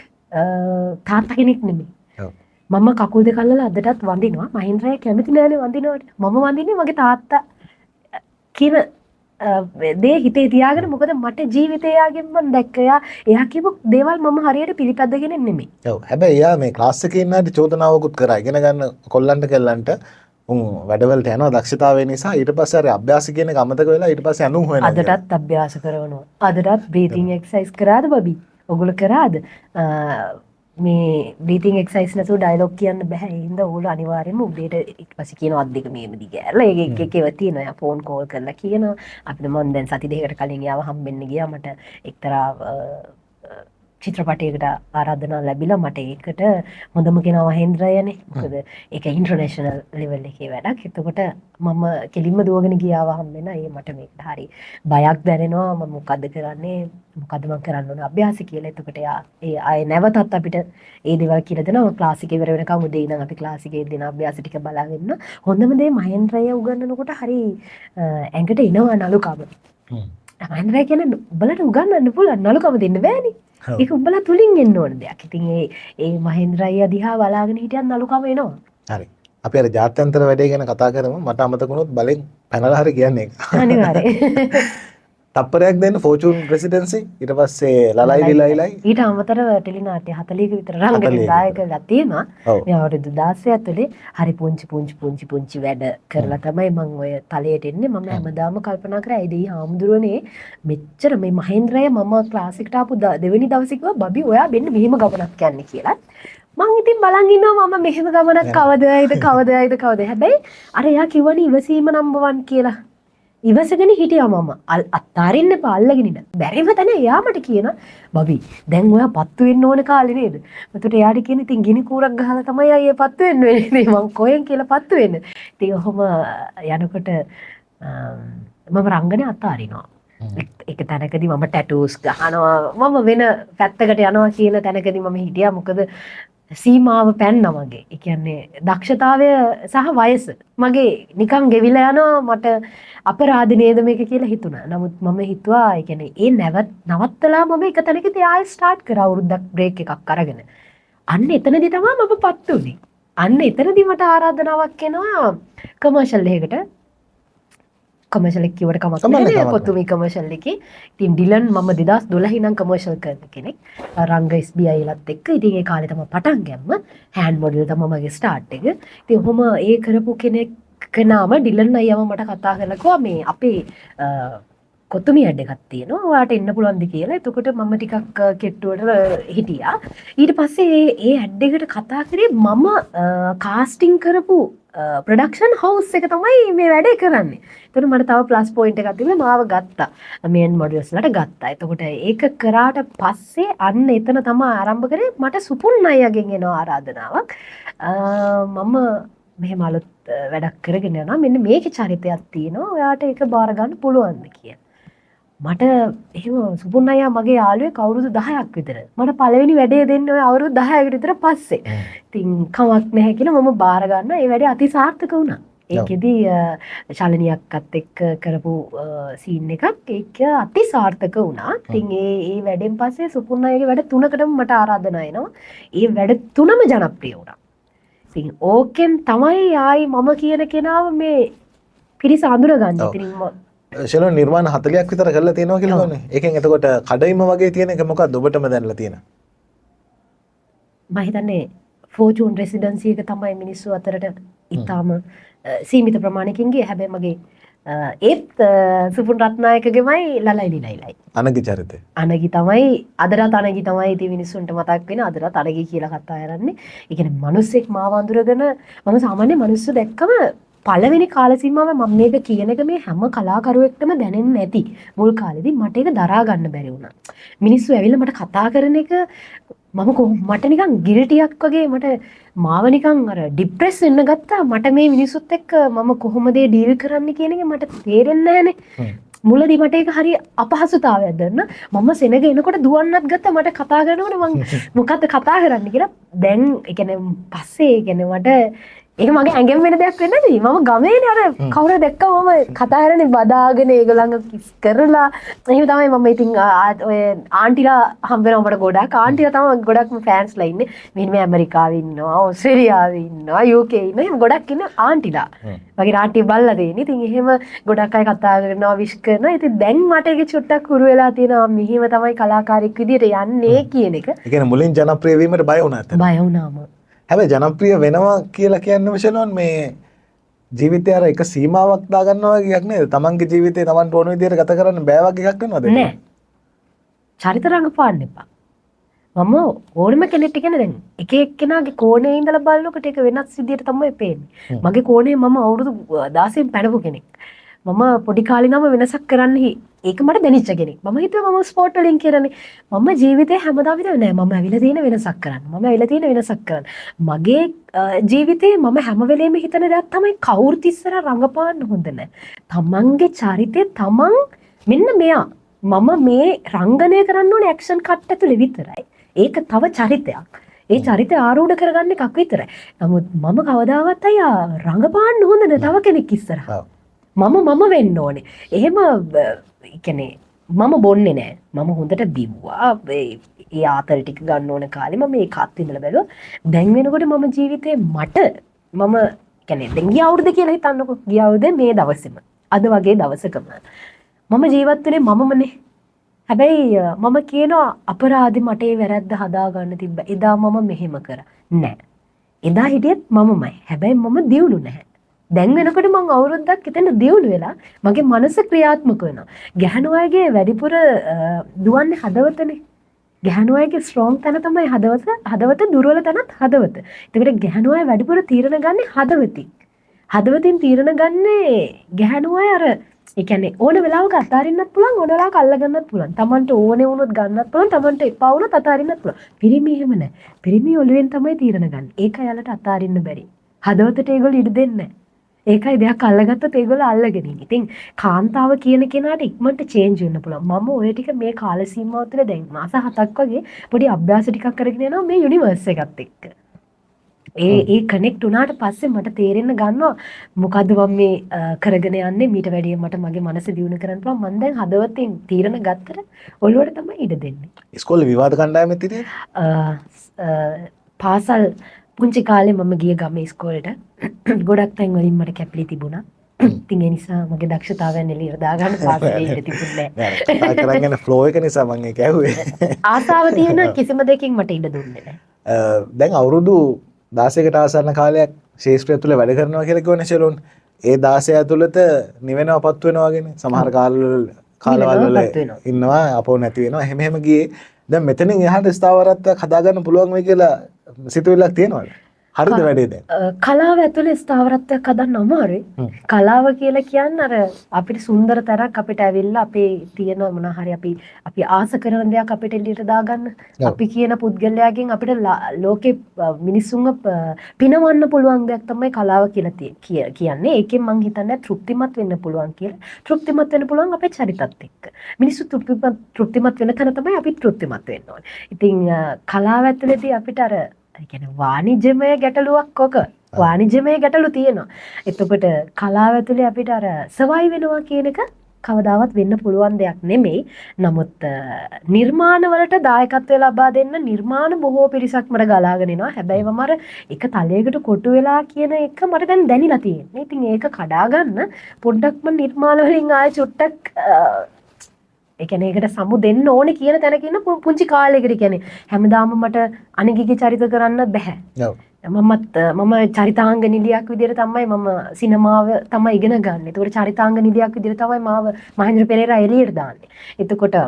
තාත්තා කෙනෙක් නෙමෙයි. මම කකුල් දෙක අල්ලලා අදටත් වඳිනවා. මහින්ද්‍රය කැමති නෑනේ වඳිනවට. මම වඳින්නේ මගේ තාත්තා කියන දේ හිතේ තියාගෙන මොකද මට ජීවිතේ යාගෙන් මම දැක්ක එයා කියපු දේවල් මම හරියට පිළිපැදගෙන නෙමෙයි. ඔව්. හැබැයි එයා මේ ක්ලාස් එකේ ඉන්නාට චෝදනාවකුත් කරා. ඉගෙන ගන්න කොල්ලන්ට කෙල්ලන්ට උන් වැඩවලට යනවා දක්ෂතාවය නිසා ඊට පස්සේ අර අභ්‍යාස කියන එක අමතක වෙලා ඊට පස්සේ අනුන් හොයනවා. අදටත් අභ්‍යාස කරනවා. අදටත් බ්‍රීතිං එක්සර්සයිස් කරාද බබි? ඔගොල්ලෝ කරාද? මේ බ්‍රීතිං එක්සර්සයිස් නැතුව ඩයලොග් කියන්න බෑ. ඒ හින්දා ඕගොල්ලෝ අනිවාර්යයෙන්ම උදේට ඊට පස්සේ කියනවා අත් දෙක මේම දිගෑරලා ඒක එක ඒවා තියෙනවා. යා ෆෝන් කෝල් කරලා කියනවා. අපිට මම දැන් සති දෙකකට කලින් යාව හම්බෙන්න ගියා. මට එක්තරා චිත්‍රපටයකට ආරාධනා ලැබිලා මට ඒකට හොඳම කෙනා මහේන්ද්‍රයනේ. මොකද ඒක ඉන්ටර්නැෂනල් ලෙවල් එකේ වැඩක්. එතකොට මම කෙලින්ම දුවගෙන ගියාව හම්බෙන්න. ඒ මට මේකට හරි බයක් දැනෙනවා. මම මොකද්ද කරන්නේ? මොකද්ද මම කරන්න ඕනේ අභ්‍යාස කියලා. එතකොට ඒ අය නැවතත් අපිට ඒ දේවල් කියලා දෙනවා. ක්ලාස් එක ඉවර වෙනකම් උදේ ඉඳන් අපි ක්ලාස් එකේ දෙන අභ්‍යාස ටික බලාගෙන හොඳම දේ මහේන්ද්‍රය උගන්වනකොට හරි ඇඟට එනවා නළුකම. මහේන්ද්‍රය කියන්නේ උඹලට උගන්වන්න පුළුවන් නළුකම දෙන්න බෑනේ. ඒක උඹලා තුලින් එන්න ඕන දෙයක්. ඉතින් ඒ මහේන්ද්‍ර අයියා දිහා බලාගෙන හිටියන් නළුකම එනවා. හරි. අපි අර ජාත්‍යන්තර වැඩේ ගැන කතා කරමු. මට අමතක වුණොත් බලෙන් පැනලා හරි කියන්නේ ඒක. අනිවාර්යයෙන්. තප්පරයක් දෙන්න ෆෝචූන් ප්‍රෙසිඩන්සි ඊට පස්සේ ලලයි ලිලයිලයි ඊට අමතරව ටෙලිනාට්‍ය 40ක විතර රංගන දායකලා තියෙනවා. මේ අවුරුදු 16 ඇතුලේ හරි පුංචි වැඩ කරලා තමයි මම ඔය තලයට එන්නේ. මම හැමදාම කල්පනා කරා ඒ දෙයි හාමුදුරනේ මෙච්චර මේ මහේන්ද්‍රය මම ක්ලාස් එකට ආපු දෙවෙනි දවසේ කිව්වා බබි ඔයා මෙන්න මෙහෙම ගමනක් යන්නේ කියලා. මං ඉතින් බලන් ඉන්නවා මම මෙහෙම ගමනක් කවදද හැබැයි අර එයා කිව්වනේ ඉවසීම නම්බර් 1 කියලා. ඉවසගෙන හිටියා මම අත්තාරින්න එපා අල්ලගෙන ඉන්න. බැරිම තැන එයා මට කියනවා බබි දැන් ඔයා පත්තු වෙන්න ඕන කාලේ නේද? මට එයාට කියන ඉතින් ගිනි කූරක් ගහලා තමයි අයියේ පත්තු වෙන්න වෙන්නේ. මං කොහෙන් කියලා පත්තු වෙන්න. ඉතින් ඔහොම යනකොට මම රංගනේ අත්තාරිනවා. එක තැනකදී මම ටැටූස් ගහනවා. මම වෙන පැත්තකට යනවා කියන තැනකදී මම හිටියා. මොකද සීමාව පැන්නා මගේ. ඒ කියන්නේ දක්ෂතාවය සහ වයස මගේ නිකන් ගෙවිලා යනවා. මට අපරාධ නේද මේක කියලා හිතුණා. නමුත් මම හිතුවා ඒ කියන්නේ ඒ නවත්තලා මම එක තැනකදී ආයෙ ස්ටාර්ට් කරා අවුරුද්දක් බ්‍රේක් එකක් අරගෙන. අන්න එතනදී තමයි මම පත් උනේ. අන්න එතනදී මට ආරාධනාවක් එනවා කමර්ෂල් එකකට. කමර්ෂල් එක කිව්වට කමක් නැහැ. පොතුමි කමර්ෂල් එකේ. ඉතින් ඩිලන් මම 2012 ඉඳන් කමර්ෂල් කරන කෙනෙක්. රංග SBI ලත් එක්ක. ඉතින් ඒ කාලේ තමයි පටන් ගම්ම. හෑන්ඩ් මොඩල් තමයි මගේ ස්ටාර්ට් එක. ඉතින් ඔහොම ඒ කරපු කෙනෙක් කනාම ඩිලන් අයියාම මට කතා කරලා කිව්වා මේ අපේ කොතුමි ඇඩ් එකක් තියෙනවා. ඔයාට එන්න පුළුවන්ද කියලා. එතකොට මම ටිකක් කෙට්ටුවට හිටියා. ඊට පස්සේ ඒ ඇඩ් එකට කතා කරේ මම කාස්ටිං කරපු ප්‍රොඩක්ෂන් හවුස් එක තමයි මේ වැඩේ කරන්නේ. එතකොට මට තව ප්ලස් පොයින්ට් එකක් තිබුණා. මාව ගත්තා. මේන් මොඩල්ස් වලට ගත්තා. එතකොට ඒක කරාට පස්සේ අන්න එතන තමයි ආරම්භ කරේ. මට සුපුන් අයියාගෙන් එන ආරාධනාවක්. මම මෙහෙම අලුත් වැඩක් කරගෙන යනවා. මෙන්න මේකේ චරිතයක් තියෙනවා. ඔයාට ඒක බාර ගන්න පුළුවන්ද කියලා. මට එහෙම සුපුන් අයියා මගේ යාළුවෙක් අවුරුදු 10ක් විතර. මට පළවෙනි වැඩේ දෙන්නේ ඔය අවුරුදු 10කට විතර පස්සේ. ඉතින් කමක් නැහැ කියලා මම බාර ගන්නවා. ඒ වැඩේ අතිසාර්ථක වුණා. ඒකෙදි ශාලිනියක්වත් එක්ක කරපු සීන් එකක් ඒක අතිසාර්ථක වුණා. ඉතින් ඒ වැඩෙන් පස්සේ සුපුන් අයියාගේ වැඩ 3කටම මට ආරාධනා එනවා. ඒ වැඩ 3ම ජනප්‍රිය වුණා. ඉතින් ඕකෙන් තමයි ආයි මම කියන කෙනාව මේ පිරිස අඳුරගන්නේ. ඉතින් ශලෝ නිර්මාණ 40ක් විතර කරලා තියෙනවා කියලා වනේ. ඒකෙන් එතකොට කඩයිම වගේ තියෙන එක මොකක්ද ඔබටම දැනලා තියෙන? මම හිතන්නේ ෆෝචූන් රෙසිඩන්සි එක තමයි මිනිස්සු අතරට ඉතාම සීමිත ප්‍රමාණයකින් ගියේ. හැබැයි මගේ ඒත් සුපුන් රත්නායකගෙමයි ලලයිලි ලයිලයි. අනගි චරිතය. අනගි තමයි අදරත් අනගි තමයි ඉතින් මිනිස්සුන්ට මතක් වෙන අදරත් අනගි කියලා කතා කරන්නේ. ඒ කියන්නේ මිනිස්සෙක් මාව අඳුරගෙන මම සාමාන්‍ය මිනිස්සු දැක්කම පළවෙනි කාල සීමාවේ මම මේක කියන එක මේ හැම කලාකරුවෙක්ටම දැනෙන්නේ නැති මුල් කාලෙදී මට ඒක දරා ගන්න බැරි වුණා. මිනිස්සු ඇවිල්ලා මට කතා කරන එක මට නිකන් ගිල්ටියක් වගේ මට මාව නිකන් අර ડિප්‍රෙස් වෙන්න ගත්තා. මට මේ මිනිස්සුත් එක්ක මම කොහොමද ඩීල් කරන්න කියන එක මට තේරෙන්නේ නැහනේ. මුලදී මට ඒක හරි අපහසුතාවයක් දැනුණා. මම සෙනග එනකොට දුවන්නත් ගත්තා මට කතා කරනකොට මම මොකද්ද කතා කරන්න කියලා. දැන් ඒ කියන්නේ පස්සේ ඒ කියන්නේ මට ඒක මගේ ඇඟෙන් වෙන දෙයක් වෙන්නේ නැති. මම ගමේනේ අර කවුරු දැක්කම මම කතා කරන්නේ බදාගෙන ඒගොල්ලන්ව කිස් කරලා. එහෙම තමයි මම ඉතින් ඔය ආන්ටිලා හම්බ වෙනවා මට ගොඩක්. ආන්ටිලා තමයි ගොඩක්ම ෆෑන්ස්ලා ඉන්නේ. මේ ඇමරිකාවේ ඉන්නවා, ඕස්ට්‍රේලියාවේ ඉන්නවා, UK ඉන්නවා. එහෙම ගොඩක් ඉන්න ආන්ටිලා. මගේ නාට්‍ය බලලා දෙන්නේ. ඉතින් එහෙම ගොඩක් අය කතා කරනවා, විශ් කරනවා. ඉතින් දැන් මට ඒක චුට්ටක් හුරු වෙලා තියෙනවා. මෙහිම තමයි කලාකාරයෙක් විදියට යන්නේ කියන එක. ඒ කියන්නේ මුලින් ජනප්‍රිය වීමට බය වුණා නැත්නම්. බය වුණාම. හැබැයි ජනප්‍රිය වෙනවා කියලා කියන්නේ විශේෂයෙන් මේ ජීවිතය අර එක සීමාවක් දාගන්නවා වගේ එකක් නේද? තමන්ගේ ජීවිතේ තමන්ට ඕන විදිහට ගත කරන්න බෑ වගේ එකක් වෙනවද? නෑ. චරිත රංගපාන්න එපා. මම ඕනම කෙනෙක්ට කියන්නේ දැන් එක එක්කෙනාගේ කෝණේ ඉඳලා බලනකොට ඒක වෙනස් විදිහට තමයි පේන්නේ. මගේ කෝණේ මම අවුරුදු 16න් පැනපු කෙනෙක්. මම පොඩි කාලේ නම් වෙනසක් කරන්න ඒක මට දැනෙච්ච කෙනෙක්. මම හිතුවා මම ස්පෝර්ට් වලින් කරන්නේ. මම ජීවිතේ හැමදාම හිතුවේ නෑ මම ඇවිල්ලා තියෙන වෙනසක් කරන්න. මම ඇවිල්ලා තියෙන වෙනසක් කරන්න. මගේ ජීවිතේ මම හැම වෙලේම හිතන දෙයක් තමයි කවුරුත් ඉස්සර රඟපාන්න හොඳ නෑ. තමන්ගේ චරිතය තමන් මෙන්න මෙයා. මම මේ රංගනය කරන්න ඕනේ ඇක්ෂන් කට් ඇතුලේ විතරයි. ඒක තව චරිතයක්. ඒ චරිතය ආරූඪ කරගන්න එකක් විතරයි. නමුත් මම කවදාවත් අයියා රංගපාන්න හොඳ නෑ තව කෙනෙක් ඉස්සරහා. මම වෙන්න ඕනේ. එහෙම කියන්නේ මම බොන්නේ නෑ. මම හොඳට බිව්වා. ඒ ආතල් ටික ගන්න ඕන කාලේ මම ඒකත් ඉඳලා බැලුවා. දැන් වෙනකොට මම ජීවිතේ මට මම කියන්නේ දැන් ගිය අවුරුද්ද කියලා හිතන්නකෝ. ගිය අවුරුද්දේ මේ දවසේම අද වගේ දවසකම මම ජීවත් වෙන්නේ මමමනේ. හැබැයි මම කියනවා අපරාධි මට ඒ වැරද්ද හදා ගන්න තිබ්බා. එදා මම මෙහෙම කරා. නෑ. එදා හිටියෙත් මමමයි. හැබැයි මම දියුණු නැහැ. දැන් වෙනකොට මම අවුරුද්දක් එතන දියුණු වෙලා මගේ මනස ක්‍රියාත්මක වෙනවා. ගැහණු අයගේ වැඩිපුර දුවන්නේ හදවතනේ. ගැහණු අයගේ ස්ට්‍රෝං තැන තමයි හදවත. හදවත දුර්වල තැනත් හදවත. ඒකට ගැහණු අය වැඩිපුර තීරණ ගන්න හදවතින්. හදවතින් තීරණ ගන්නේ ගැහණු අය අර ඒ කියන්නේ ඕන වෙලාවක අතාරින්නත් පුළුවන් ඕන වෙලාවක අල්ල ගන්නත් පුළුවන්. Tamanට ඕනේ වුණොත් ගන්නත් පුළුවන්. Tamanට එපා වුණොත් අතාරින්නත් පුළුවන්. පිරිමි එහෙම නැහැ. පිරිමි ඔළුවෙන් තමයි තීරණ ගන්න. ඒක යාලට අතාරින්න බැරි. හදවතට ඒගොල්ලෝ ඉඩ දෙන්නේ නැහැ. ඒකයි දෙයක් අල්ලගත්තත් ඒගොල්ලෝ අල්ලගෙන ඉන්නේ. ඉතින් කාන්තාව කියන කෙනාට ඉක්මනට චේන්ජ් වෙන්න පුළුවන්. මම ඔය ටික මේ කාල සීමාව තුළ දැන් මාස 7ක් වගේ පොඩි අභ්‍යාස ටිකක් කරගෙන යනවා මේ යුනිවර්ස් එකත් එක්ක. ඒ කනෙක්ට් වුණාට පස්සේ මට තේරෙන්න ගන්නවා මොකද්ද මම මේ කරගෙන යන්නේ මීට වැඩිය මට මගේ මනස දියුණු කරන්න පුළුවන්. මම දැන් හදවතින් තීරණ ගත්තට ඔළුවට තමයි ඉඩ දෙන්නේ. ඉස්කෝලේ විවාද කණ්ඩායමෙත් හිටියේ? පාසල් පුංචි කාලේ මම ගිය ගමේ ඉස්කෝලේට ගොඩක් තැන් වලින් මට කැපිලි තිබුණා. ඉතින් ඒ නිසා මගේ දක්ෂතාවයන් එළියට දාගන්න පාසලේ ඉඳ තිබුණේ නැහැ. කතා කරගෙන ෆ්ලෝ එක නිසා මම ඒක ඇහුවේ. ආසාව තියෙන කිසිම දෙයකින් මට ඉඩ දුන්නේ නැහැ. දැන් අවුරුදු 16කට ආසන්න කාලයක් ශාස්ත්‍රය තුළ වැඩ කරනවා කියලා කිව්වනේ ෂෙලොන්. ඒ 16 ඇතුළත නිවෙනවපත් වෙනවා වගේනේ. සමහර කාලවල ඉන්නවා අපෝ නැති වෙනවා. එහෙම ගියේ. දැන් මෙතනින් එහාට ස්ථාවරත්වයක් හදාගන්න පුළුවන් වෙයි කියලා සිතුවිල්ලක් තියෙනවද? හරිද වැඩේ දැන්? කලාව ඇතුලේ ස්ථාවරත්වයක් හදන්න අමාරුයි. කලාව කියලා කියන්නේ අර අපිට සුන්දර තරක් අපිට ඇවිල්ලා අපේ තියෙන මොන හරි අපි ආස කරන දෙයක් අපිට එළියට දාගන්න. අපි කියන පුද්ගලයාගෙන් අපිට ලෝකේ මිනිස්සුන්ව පිනවන්න පුළුවන් දෙයක් තමයි කලාව කියලා කියන්නේ. ඒකෙන් මං හිතන්නේ තෘප්තිමත් වෙන්න පුළුවන් කියලා. තෘප්තිමත් වෙන්න පුළුවන් අපේ චරිතත් එක්ක. මිනිස්සු තෘප්තිමත් වෙන තැන තමයි අපි තෘප්තිමත් වෙන්න ඕනේ. ඉතින් කලාව ඇතුලේදී අපිට අර කියන්නේ වාණිජමය ගැටලුවක් ඔක. වාණිජමය ගැටලු තියෙනවා. එතකොට කලාව ඇතුලේ අපිට අර සර්වයිව් වෙනවා කියන එක කවදාවත් වෙන්න පුළුවන් දෙයක් නෙමෙයි. නමුත් නිර්මාණ වලට දායකත්වය ලබා දෙන්න නිර්මාණ බොහෝ පිරිසක් මට ගලාගෙන එනවා. හැබැයි මම අර එක තලයකට කොටු වෙලා කියන එක මට දැන් දැනිලා තියෙනවා. ඉතින් ඒක කඩා ගන්න පොඩ්ඩක්ම නිර්මාණ වලින් ආයෙ චුට්ටක් ඒ කියන්නේ ඒකට සමු දෙන්න ඕනේ කියන තැනක ඉන්න පුංචි කාලයකට කියන්නේ හැමදාම මට අනිගිගේ චරිත කරන්න බෑ. මම චරිතාංග නිලියක් විදිහට තමයි මම සිනමාව තමයි ඉගෙන ගන්න. ඒකට චරිතාංග නිලියක් විදිහට තමයි මාව මහේන්ද්‍ර පෙරේරා එළියට දාන්නේ. එතකොට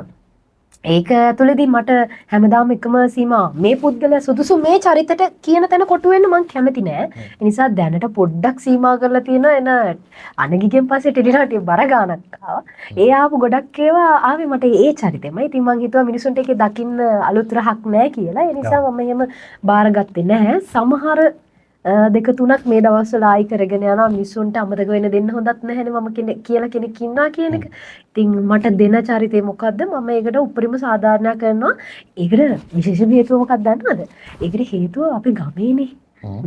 ඒක තුළදී මට හැමදාම එකම සීමා මේ පුද්ගලයා සුදුසු මේ චරිතයට කියන තැන කොටු වෙන්න මං කැමති නෑ. ඒ නිසා දැනට පොඩ්ඩක් සීමා කරලා තියෙනවා එන අනගිගෙන් පස්සේ ටෙලිනාටි බර ගානක් ආවා. ඒ ආපු ගොඩක් ඒවා ආවේ මට ඒ චරිතෙමයි. ඉතින් මං හිතුවා මිනිසුන්ට ඒකේ දකින්න අලුත් රහක් නෑ කියලා. ඒ නිසා මම එහෙම බාරගත්තේ නැහැ. සමහර දෙක තුනක් මේ දවස්වල ආයි කරගෙන යනවා මිනිස්සුන්ට අමතක වෙන්න දෙන්න හොඳත් නැහැනේ මම කියලා කෙනෙක් ඉන්නවා කියන එක. ඉතින් මට දෙන චරිතේ මොකද්ද? මම ඒකට උපරිම සාධාරණයක් කරනවා. ඒකට විශේෂ හේතුව මොකක්ද දන්නවද? ඒකට හේතුව අපි ගමේනේ.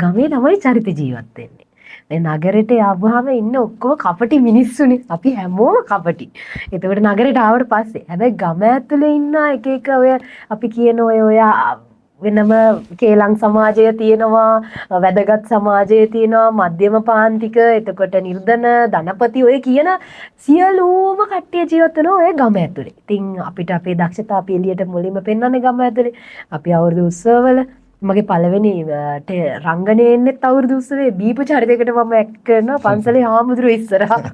ගමේ තමයි චරිත ජීවත් වෙන්නේ. දැන් නගරෙට ආවම ඉන්න ඔක්කොම කපටි මිනිස්සුනේ. අපි හැමෝම කපටි. එතකොට නගරෙට ආවට පස්සේ හැබැයි ගම ඇතුලේ ඉන්න එක එක ඔය අපි කියන ඔය වෙනම කේලම් සමාජය තියෙනවා, වැදගත් සමාජය තියෙනවා, මධ්‍යම පාන්තික, එතකොට නිර්ධන, ධනපති ඔය කියන සියලුම කට්ටිය ජීවත් වෙනවා ඔය ගම ඇතුලේ. ඉතින් අපිට අපේ දක්ෂතා අපි එළියට මුලින්ම පෙන්වන්නේ ගම ඇතුලේ. අපි අවුරුදු උත්සවවල මගේ පළවෙනි රංගනයේ එන්නෙත් අවුරුදු උත්සවයේ බීප චරිතයකට මම ඇක්ට් කරනවා පන්සලේ හාමුදුරුවෝ ඉස්සරහා.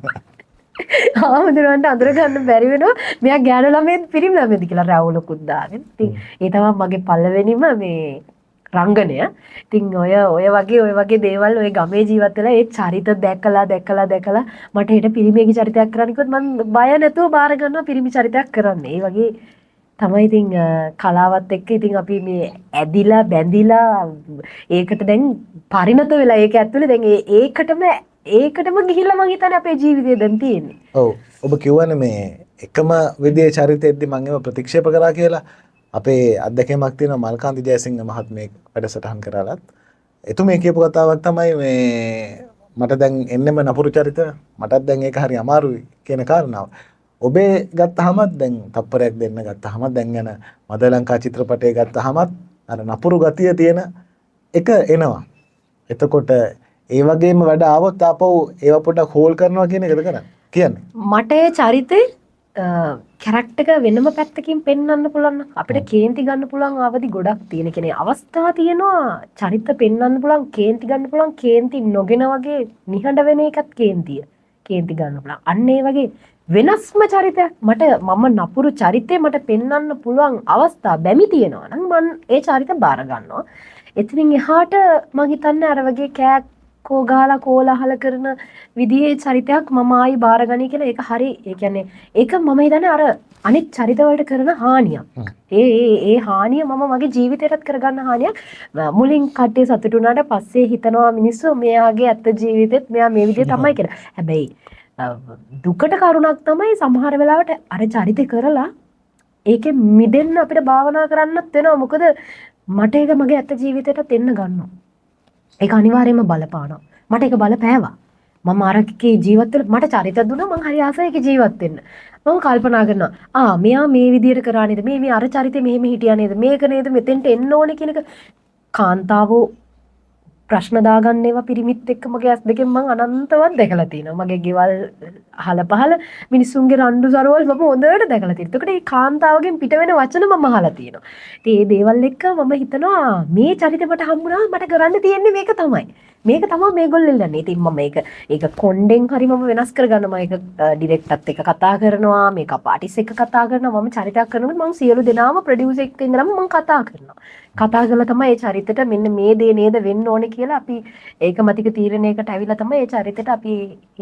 හාමුදුරුවන්ට අඳුර ගන්න බැරි වෙනවා මෙයා ගෑනු ළමයෙක්ද පිරිමි ළමයෙක්ද කියලා රැවුලකුත් දාගෙන. ඉතින් ඒ තමයි මගේ පළවෙනිම මේ රංගනය. ඉතින් ඔය වගේ දේවල් ඔය ගමේ ජීවත් වෙලා ඒ චරිත දැකලා මට හෙට පිරිමිගේ චරිතයක් කරන්න කිව්වොත් මම බය නැතුව බාර ගන්නවා පිරිමි චරිතයක් කරන්න. ඒ වගේ තමයි ඉතින් කලාවත් එක්ක ඉතින් අපි මේ ඇදිලා බැඳිලා ඒකට දැන් පරිණත වෙලා ඒක ඇතුලේ දැන් ඒකටම ගිහිල්ලා මං හිතන්නේ අපේ ජීවිතේ දැන් තියෙන්නේ. ඔව්. ඔබ කියවනේ මේ එකම විදියේ චරිතෙද්දි මම ඒව ප්‍රතික්ෂේප කරා කියලා. අපේ අත්දැකීමක් තියෙනවා මල්කාන්ති ජයසිංහ මහත්මයෙක් වැඩසටහන් කරාලත්. එතුමේ කියපු කතාවක් තමයි මේ මට දැන් එන්නෙම නපුරු චරිත මටත් දැන් ඒක හරි අමාරුයි කියන කාරණාව. ඔබේ ගත්තහමත් දැන් තප්පරයක් දෙන්න ගත්තහමත් දැන් යන මද ලංකා චිත්‍රපටයේ ගත්තහමත් අර නපුරු ගතිය තියෙන එක එනවා. එතකොට ඒ වගේම වැඩ ආවොත් ආපහු ඒව පොඩක් හෝල් කරනවා කියන එකද කියන්නේ. මට ඒ චරිතේ කැරක්ටර් එක වෙනම පැත්තකින් පෙන්වන්න පුළුවන්. අපිට කේන්ති ගන්න පුළුවන් අවදි ගොඩක් තියෙන කෙනේ අවස්ථා තියෙනවා. චරිත පෙන්වන්න පුළුවන්, කේන්ති ගන්න පුළුවන්, කේන්ති නොගෙන වගේ නිහඬ වෙන එකත් කේන්තිය. කේන්ති ගන්න පුළුවන්. අන්න ඒ වගේ වෙනස්ම චරිතයක් මම නපුරු චරිතේ මට පෙන්වන්න පුළුවන් අවස්ථා බැමි තියෙනවා නම් මම ඒ චරිත බාර ගන්නවා. එතනින් එහාට මම හිතන්නේ අර වගේ කෝ ගහලා කෝලහල කරන විදිහේ චරිතයක් මම ආයි බාරගනි කියලා ඒක හරි. ඒ කියන්නේ ඒක මම හිතන්නේ අර අනිත් චරිත වලට කරන හානියක්. ඒ හානිය මම මගේ ජීවිතේටත් කරගන්න හානියක්. මුලින් කට්ටිය සතුටු වුණාට පස්සේ හිතනවා මිනිස්සු මෙයාගේ ඇත්ත ජීවිතෙත් මෙයා මේ විදිහ තමයි කියලා. හැබැයි දුකට කරුණක් තමයි සමහර වෙලාවට අර චරිතේ කරලා ඒකෙ මිදෙන්න අපිට භාවනා කරන්නත් වෙනවා. මොකද මට ඒක මගේ ඇත්ත ජීවිතේටත් එන්න ගන්නවා. ඒක අනිවාර්යයෙන්ම බලපානවා. මට ඒක බලපෑවා. මම අරකේ ජීවත් වෙලා මට චරිත දුන්නා මං හරි ආසයි ඒක ජීවත් වෙන්න. මම කල්පනා කරනවා මෙයා මේ විදියට කරා නේද? මේ අර චරිතේ මෙහෙම හිටියා නේද? මේක නේද මෙතෙන්ට එන්න ඕනේ කියන එක කාන්තාවෝ ප්‍රශ්න දාගන්න ඒවා පිරිමිත් එක්ක මගේ ඇස් දෙකෙන් මං අනන්තවත් දැකලා තියෙනවා. මගේ ගෙවල් අහල පහල මිනිස්සුන්ගේ රණ්ඩු සරවල් මම හොඳට දැකලා තියෙනවා. ඒකට මේ කාන්තාවගෙන් පිට වෙන වචන මම අහලා තියෙනවා. ඉතින් මේ දේවල් එක්ක මම හිතනවා මේ චරිතෙ මට හම්බුණා මට කරන්න තියෙන්නේ මේක තමයි. මේක තමයි මේගොල්ලෝ ඉල්ලන්නේ. ඉතින් මම ඒක කොණ්ඩෙන් හරි මම වෙනස් කරගන්න මම ඒක ඩිරෙක්ටර්ත් එක්ක කතා කරනවා, මේකප් ආටිස්ට් එක්ක කතා කරනවා, මම චරිතයක් කරනකොට මම සියලු දෙනාම ප්‍රොඩියුසර් එක්ක ඉඳලාම මම කතා කරනවා. කතා කරලා තමයි ඒ චරිතෙට මෙන්න මේ දේ නේද වෙන්න ඕනේ කියලා අපි ඒක මතික තීරණයකට ඇවිල්ලා තමයි ඒ චරිතෙට අපි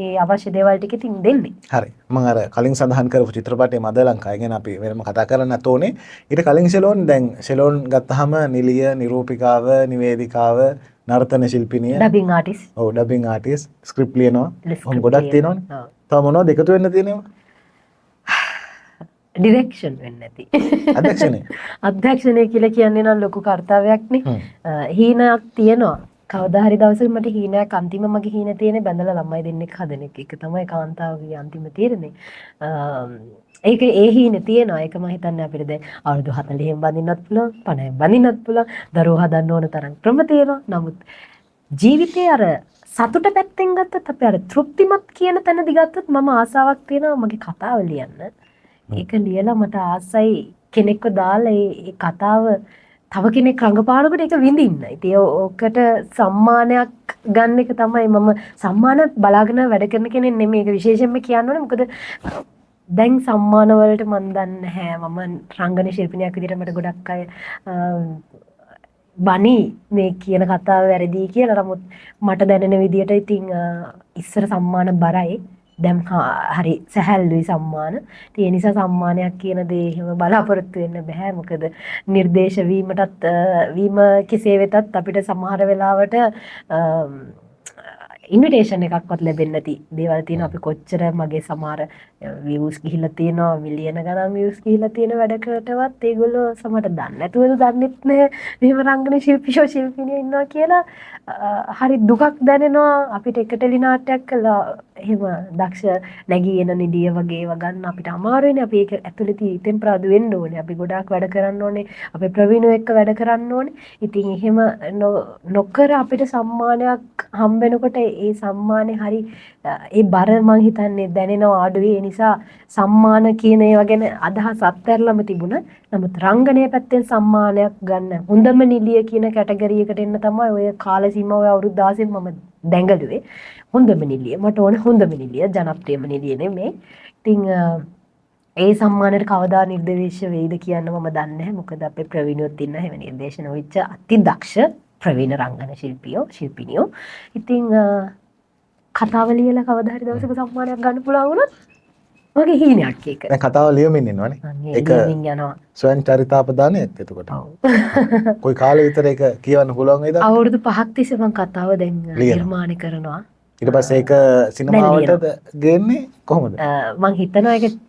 ඒ අවශ්‍ය දේවල් ටික ඉතින් දෙන්නේ. හරි. මම අර කලින් සඳහන් කරපු චිත්‍රපටයේ මද ලංකාව ගැන අපි වෙනම කතා කරන්න නැත ඕනේ. ඊට කලින් සෙලෝන් දැන් සෙලෝන් ගත්තාම නිලිය, නිරූපිකාව, නිවේදිකාව, නර්තන ශිල්පිනිය, ඩබින් ආටිස්ට්. ඔව් ඩබින් ආටිස්ට්, ස්ක්‍රිප්ට් ලියනවා. ඔහොම ගොඩක් තියෙනවනේ. තව මොනවද එකතු වෙන්න තියෙනව? ඩිරෙක්ෂන් වෙන්නේ නැති. අධ්‍යක්ෂණය කියලා කියන්නේ නම් ලොකු කාර්යයක් නේ. හීනයක් තියෙනවා. කවදා හරි දවසක මට හීනයක් අන්තිම මගේ හීන තියෙන්නේ බඳලා ළමයි දෙන්නෙක් හදන එක. ඒක තමයි කාන්තාවගේ අන්තිම තීරණය. ඒක ඒ හීනේ තියෙනවා. ඒක මම හිතන්නේ අපිට දැන් අවුරුදු 40න් බඳින්නත් පුළුවන්, 50න් බඳින්නත් පුළුවන්. දරුවෝ හදන්න ඕන තරම් ක්‍රම තියෙනවා. නමුත් ජීවිතේ අර සතුට පැත්තෙන් ගත්තොත් අපි අර තෘප්තිමත් කියන තැනදි ගත්තොත් මම ආසාවක් තියෙනවා මගේ කතාව ලියන්න. ඒක ලියලා මට ආසයි කෙනෙක්ව දාලා ඒ කතාව තව කෙනෙක් රඟපානකොට ඒක විඳින්න. ඉතින් ඔකට සම්මානයක් ගන්න එක තමයි මම සම්මාන බලාගෙන වැඩ කරන කෙනෙක් නෙමෙයි. ඒක විශේෂයෙන්ම කියන්න ඕනේ. මොකද දැන් සම්මාන වලට මම දන්නේ නැහැ. මම රංගන ශිල්පිනියක් විදිහට මට ගොඩක් අය බනි මේ කියන කතාව වැරදි කියලා. නමුත් මට දැනෙන විදිහට ඉතින් ඉස්සර සම්මාන බරයි. දැන් හරි සැහැල්ලුයි සම්මාන. ඒ නිසා සම්මානයක් කියන දේ එහෙම බලාපොරොත්තු වෙන්න බෑ. මොකද නිර්දේශ වීම කෙසේ වෙතත් අපිට සමහර වෙලාවට ඉන්විටේෂන් එකක්වත් ලැබෙන්නේ නැති දේවල් තියෙනවා. අපි කොච්චර මගේ සමහර views ගිහිල්ලා තියෙනවා, මිලියන ගණන් views ගිහිල්ලා තියෙන වැඩකටවත් ඒගොල්ලෝ සමහරට දන්නේ නැතුවද දන්නෙත් නැහැ මෙහෙම රංගන ශිල්පියෝ ශිල්පිනියෝ ඉන්නවා කියලා. හරි දුකක් දැනෙනවා. අපිට එක ටෙලි නාට්‍යයක් කළා එහෙම දක්ෂ නැගී එන නිදිය වගේ ඒවා ගන්න අපිට අමාරුයිනේ. අපි ඒක ඇතුළේ ටෙම්පරාදු වෙන්න ඕනේ. අපි ගොඩාක් වැඩ කරන්න ඕනේ. අපේ ප්‍රවීණයෝ එක්ක වැඩ කරන්න ඕනේ. ඉතින් එහෙම නොකර අපිට සම්මානයක් හම්බ වෙනකොට ඒ සම්මානේ හරි ඒ බර මං හිතන්නේ දැනෙනවා අඩුයි. ඒ නිසා සම්මාන කියන ඒවා ගැන අදහස් අත්හැරලම තිබුණා. නමුත් රංගනයේ පැත්තෙන් සම්මානයක් ගන්න හොඳම නිලිය කියන කැටගරි එකට එන්න තමයි ඔය කාල සීමාව ඔය අවුරුදු 16න් මම දැඟලුවේ. හොඳම නිලිය. මට ඕනේ හොඳම නිලිය, ජනප්‍රියම නිලිය නෙමෙයි. ඉතින් ඒ සම්මානයට කවදා නිර්දේශ වෙයිද කියන්න මම දන්නේ නැහැ. මොකද අපේ ප්‍රවීණයෝත් ඉන්න හැම නිර්දේශන වෙච්ච අති දක්ෂ ප්‍රවීණ රංගන ශිල්පිනියෝ. ඉතින් කතාව ලියලා කවදා හරි දවසක සම්මානයක් ගන්න පුළුවන් වුණොත් මගේ හීනයක් ඒක. දැන් කතාව ලියමින් ඉන්නවනේ. ඒක යනවා. ස්වයං චරිතාපදානයත් එතකොට. කොයි කාලෙ විතර ඒක කියවන්න පුළුවන් වේද? අවුරුදු 5ක් තිස්සේ මම කතාව දැන් නිර්මාණය කරනවා. ඊට පස්සේ ඒක සිනමාවටද ගේන්නේ කොහොමද? මම හිතනවා ඒක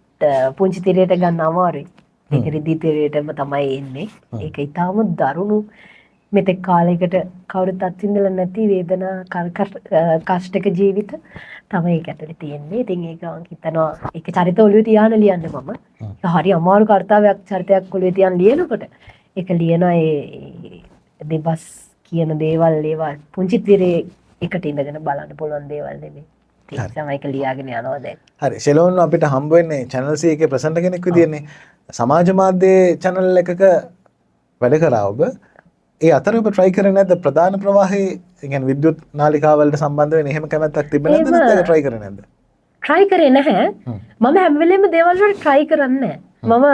පුංචි තිරයට ගන්න අමාරුයි. ඒක රිදී තිරයටම තමයි එන්නේ. ඒක ඊටාම දරුණු මෙතෙක් කාලයකට කවුරුත් අත්විඳලා නැති වේදනා කෂ්ටක ජීවිත තමයි ඒක ඇතුලේ තියෙන්නේ. ඉතින් ඒක මම හිතනවා ඒක චරිත ඔළුවේ තියාන ලියන්නේ මම. ඒක හරි අමාරු කාර්යයක් චරිතයක් ඔළුවේ තියාන ලියනකොට ඒක ලියනවා ඒ දෙබස් කියන දේවල් ඒවා පුංචි තිරේ එකට ඉඳගෙන බලන්න පුළුවන් දේවල් නෙමෙයි. ඒක තමයි ඒක ලියාගෙන යනවා දැන්. හරි. ෂෙලෝන් අපිට හම්බ වෙන්නේ channel C එකේ ප්‍රසන්ටර් කෙනෙක් විදියනේ. සමාජ මාධ්‍යයේ channel එකක වැඩ කරා ඔබ. ඒ අතර ඔබ try කරේ නැද්ද ප්‍රධාන ප්‍රවාහයේ කියන්නේ විද්‍යුත් නාලිකාවලට සම්බන්ධ වෙන එහෙම කැමැත්තක් තිබෙන්නේ නැද්ද? නැත්නම් ඒක try කරේ නැද්ද? try කරේ නැහැ. මම හැම වෙලෙම දේවල් වලට try කරන්නේ නැහැ. මම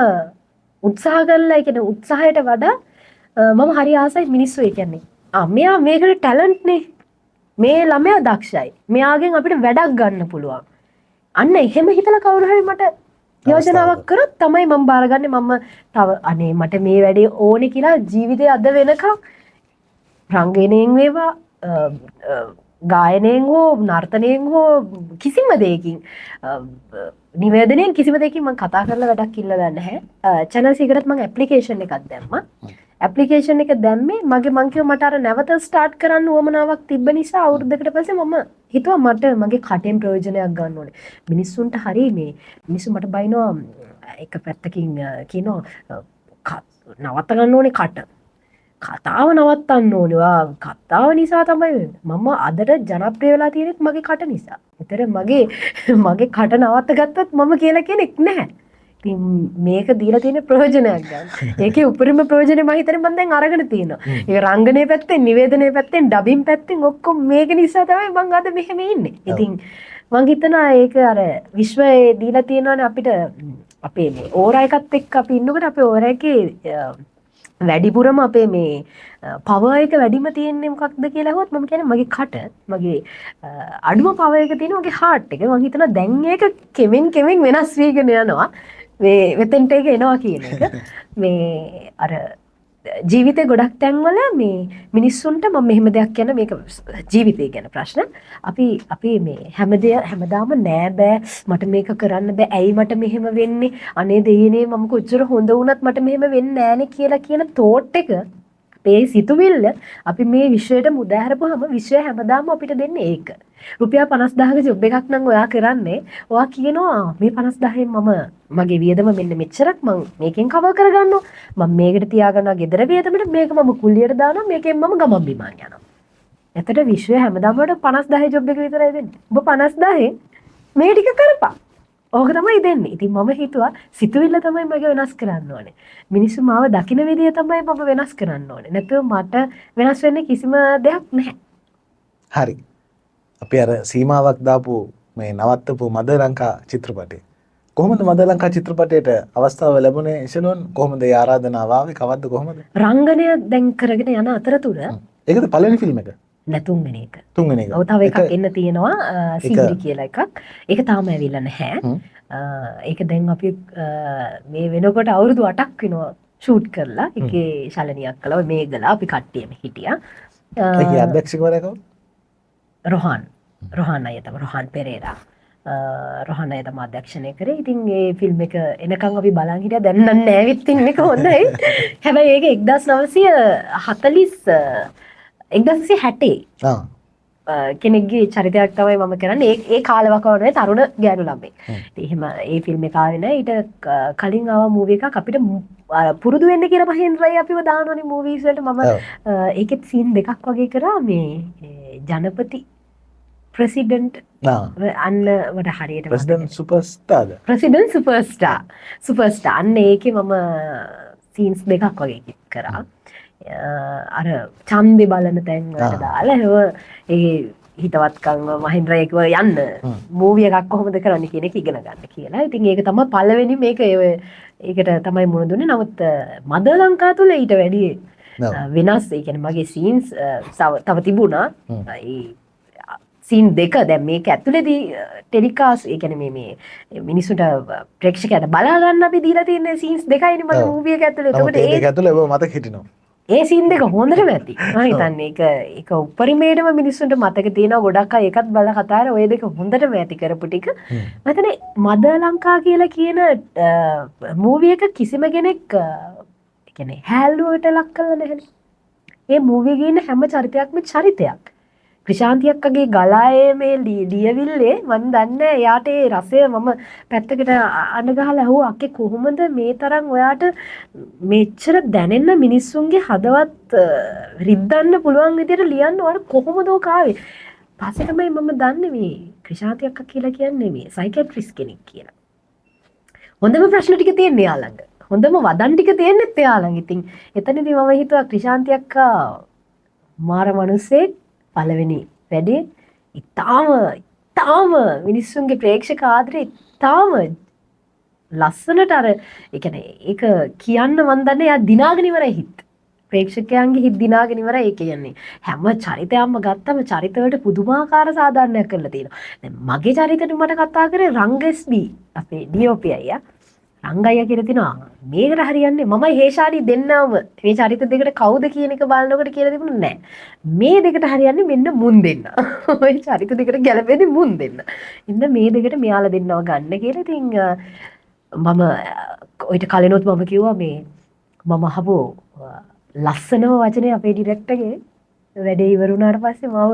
උත්සාහ කරලා ඒ කියන්නේ උත්සාහයට වඩා මම හරි ආසයි මිනිස්සු ඒ කියන්නේ. මෙයා මේකට ටැලන්ට් නේ. මේ ළමයා දක්ෂයි. මෙයාගෙන් අපිට වැඩක් ගන්න පුළුවන්. අන්න එහෙම හිතලා කවුරු හරි මට යෝජනාවක් කරොත් තමයි මම බාරගන්නේ. මම තව අනේ මට මේ වැඩේ ඕනේ කියලා ජීවිතේ අද වෙනකම් රංගනයෙන් වේවා ගායනයෙන් හෝ නර්තනයෙන් හෝ කිසිම දෙයකින් නිවේදනයෙන් කිසිම දෙයකින් මම කතා කරලා වැඩක් ඉල්ලලා නැහැ. channel C එකටත් මම ඇප්ලිකේෂන් එකක් දැම්මා. ඇප්ලිකේෂන් එක දැම්මේ මං කිව්වා මට අර නැවත ස්ටාර්ට් කරන්න උවමනාවක් තිබ්බ නිසා අවුරුද්දකට පස්සේ මම හිතුවා මට මගේ කටෙන් ප්‍රයෝජනයක් ගන්න ඕනේ. මිනිස්සුන්ට හරි මේ මිනිස්සු මට බයිනවා එක පැත්තකින් කියනවා නවත්ත ගන්න ඕනේ කට. කතාව නවත්තන්න ඕනේ. කතාව නිසා තමයි මම අදට ජනප්‍රිය වෙලා තියෙන්නේ මගේ කට නිසා. ඒතර මගේ කට නවත්ත ගත්තොත් මම කියලා කෙනෙක් නැහැ. ඉතින් මේක දීලා තියෙන ප්‍රයෝජනයක් ගන්න. ඒකේ උපරිම ප්‍රයෝජනේ මම හිතන්නේ මම දැන් අරගෙන තියෙනවා. ඒක රංගනයේ පැත්තෙන්, නිවේදනයේ පැත්තෙන්, ඩබින් පැත්තෙන් ඔක්කොම මේක නිසා තමයි මම අද මෙහෙම ඉන්නේ. ඉතින් මම හිතනවා ඒක අර විශ්වයේ දීලා තියෙනවානේ අපිට අපේ මේ ඕරා එකත් එක්ක අපි ඉන්නකොට අපේ ඕරා එකේ වැඩිපුරම අපේ මේ පවර් එක වැඩිම තියෙන්නේ මොකක්ද කියලා අහුවොත් මම කියන්නේ මගේ කට මගේ අඩුම පවර් එක තියෙන මගේ හાર્ට් එක. මම හිතනවා දැන් ඒක කෙමෙන් වෙනස් වීගෙන යනවා. මේ මෙතෙන්ට ඒක එනවා කියන එක. මේ අර ජීවිතේ ගොඩක් තැන්වල මේ මිනිස්සුන්ට මම මෙහෙම දෙයක් කියන මේක ජීවිතය ගැන ප්‍රශ්න. අපි මේ හැමදාම නෑ බෑ මට මේක කරන්න බෑ. ඇයි මට මෙහෙම වෙන්නේ? අනේ දෙයනේ මම කොච්චර හොඳ වුණත් මට මෙහෙම වෙන්නේ නෑනේ කියලා කියන තෝට් එක අපේ සිතුවිල්ල අපි මේ විශ්වයට මුදාහැරපුවාම විශ්වය හැමදාම අපිට දෙන්නේ ඒක. රුපියල් 50000ක ජොබ් එකක් නම් ඔයා කරන්නේ. ඔයා කියනවා මේ 50000න් මම මගේ වියදම මෙන්න මෙච්චරක් මම මේකෙන් කවර් කරගන්නවා. මම මේකට තියාගන්නවා ගෙදර වියදමට මේක මම කුලියට දානවා මේකෙන් මම ගමන් බිමන් යනවා. එතකොට විශ්වය හැමදාම වලට 50000 ජොබ් එක විතරයි දෙන්නේ. ඔබ 50000 මේ ටික කරපන්. ඕක තමයි දෙන්නේ. ඉතින් මම හිතුවා සිතුවිල්ල තමයි මගේ වෙනස් කරන්න ඕනේ. මිනිස්සු මාව දකින විදිය තමයි මම වෙනස් කරන්න ඕනේ. නැත්නම් මට වෙනස් වෙන්න කිසිම දෙයක් නැහැ. හරි. අපි අර සීමාවක් දාපු මේ නවත්තපු මද ලංකා චිත්‍රපටය. කොහොමද මද ලංකා චිත්‍රපටයට අවස්ථාව ලැබුණේ ඉෂලොන්? කොහොමද ඒ ආරාධනාව ආවේ? කවද්ද කොහොමද? රංගනය දැන් කරගෙන යන අතරතුර ඒකද පළවෙනි ෆිල්ම් එක? නැතුන්වෙනි එක. තුන්වෙනි එක. ඔව් තව එකක් එන්න තියෙනවා සීරි කියලා එකක්. ඒක තාම ඇවිල්ලා නැහැ. ඒක දැන් අපි මේ වෙනකොට අවුරුදු 8ක් වෙනවා ෂූට් කරලා. ඒකේ ශලනියක් කළා මේගලා අපි කට්ටියම හිටියා. ඒකේ අධ්‍යක්ෂකවරයා කවුද? රොහාන් අය තමයි. රොහාන් පෙරේරා. රොහාන් අය තමයි අධ්‍යක්ෂණය කරේ. ඉතින් මේ ෆිල්ම් එක එනකන් අපි බලන් හිටියා. දැන් නම් නෑවිත් ඉන්නක හොඳයි. හැබැයි ඒක 1940 1960 කෙනෙක්ගේ චරිතයක් තමයි මම කරන්නේ. ඒ කාලවකවානුවේ තරුණ ගෑනු ළමෙක්. ඉතින් එහෙම ඒ ෆිල්ම් එක ආවේ නෑ. ඊට කලින් ආව මූවි එකක් අපිට පුරුදු වෙන්න කියලා මහේන්ද්‍රයි අපිව දානවනේ මූවීස් වලට. මම ඒකෙත් සීන් දෙකක් වගේ කරා. මේ ජනපති ප්‍රෙසිඩන්ට් අන්න වට හරියට ප්‍රෙසිඩන්ට් සුපර්ස්ටාර්ද? ප්‍රෙසිඩන්ට් සුපර්ස්ටාර් අන්න ඒකේ මම සීන්ස් දෙකක් වගේ කරා. අර ඡන්දේ බලන තැන් වලට දාලා ඒ හිතවත්කම් මහින්ද්‍රයකව යන්න මූවි එකක් කොහොමද කරන්න කියන එක ඉගෙන ගන්න කියලා. ඉතින් ඒක තමයි පළවෙනි මේක ඒකට තමයි මුණ දුන්නේ. නමුත් මද ලංකා තුල ඊට වැඩි වෙනස්. ඒ කියන්නේ මගේ සීන්ස් තව තිබුණා. ඒ සීන් දෙක දැන් මේක ඇතුලේදී ටෙලිකාස්ට් ඒ කියන්නේ මේ මිනිස්සුන්ට ප්‍රේක්ෂකයාට බලා ගන්න අපි දීලා තියෙන සීන්ස් දෙකයිනේ මගේ මූවි එක ඇතුලේ. ඒකට ඒක ඇතුලේ ඔබ මතක හිටිනවා. ඒ සීන් දෙක හොඳටම ඇති. මම හිතන්නේ ඒක උපරිමයටම මිනිස්සුන්ට මතක තියෙනවා. ගොඩක් අය ඒකත් බලලා කතා කරලා ඔය දෙක හොඳටම ඇති කරපු ටික. මම හිතන්නේ මද ලංකා කියලා කියන මූවි එක කිසිම කෙනෙක් කියන්නේ හැල්ලුවට ලක් කරලා නැහැනේ. මේ මූවි එකේ ඉන්න හැම චරිතයක්ම චරිතයක්. ක්‍රිෂාන්ති අක්කගේ ගලායේ මේ ලියවිල්ලේ මම දන්නේ එයාට ඒ රසය මම පැත්තකට අඬ ගහලා ඇහුවා අක්කේ කොහොමද මේ තරම් ඔයාට මෙච්චර දැනෙන්න මිනිස්සුන්ගේ හදවත් රිද්දන්න පුළුවන් විදියට ලියන්න ඔයාට කොහොමද ඔක ආවේ? පස්සේ තමයි මම දන්නේ මේ ක්‍රිෂාන්ති අක්කා කියලා කියන්නේ මේ සයිකියාට්‍රිස්ට් කෙනෙක් කියලා. හොඳම ප්‍රශ්න ටික තියෙන්නේ එයා ළඟ. හොඳම වදන් ටික තියෙන්නේත් එයා ළඟ. ඉතින් එතනදී මම හිතුවා ක්‍රිෂාන්ති අක්කා මාර මිනිස්සෙක්. පළවෙනි වැඩේ ඉතාම මිනිස්සුන්ගේ ප්‍රේක්ෂක ආදරේ ඉතාම ලස්සනට අර ඒ කියන්නේ ඒක කියන්න මන් දන්නේ යා දිනාගෙන ඉවරයි හිට. ප්‍රේක්ෂකයන්ගේ හිත දිනාගෙන ඉවරයි. ඒ කියන්නේ හැම චරිතයක්ම ගත්තම චරිතවලට පුදුමාකාර සාධාරණයක් කරලා තියෙනවා. දැන් මගේ චරිතෙට මට කතා කරේ රංගස්බී අපේ DOP අයියා. රංගයියා කියලා තිනවා මේකට හරියන්නේ මමයි හේෂානි දෙන්නම මේ චරිත දෙකට කවුද කියන එක බලනකොට කියලා තිබුණේ නැහැ. මේ දෙකට හරියන්නේ මෙන්න මුන් දෙන්න. ඔය චරිත දෙකට ගැලපෙන්නේ මුන් දෙන්න. ඉන්න මේ දෙකට මෙයාලා දෙන්නව ගන්න කියලා. ඉතින් මම ඔයිට කලිනුත් මම කිව්වා මේ මම අහපු ලස්සනම වචනේ අපේ ඩිරෙක්ටර්ගේ වැඩේ ඉවර වුණාට පස්සේ මම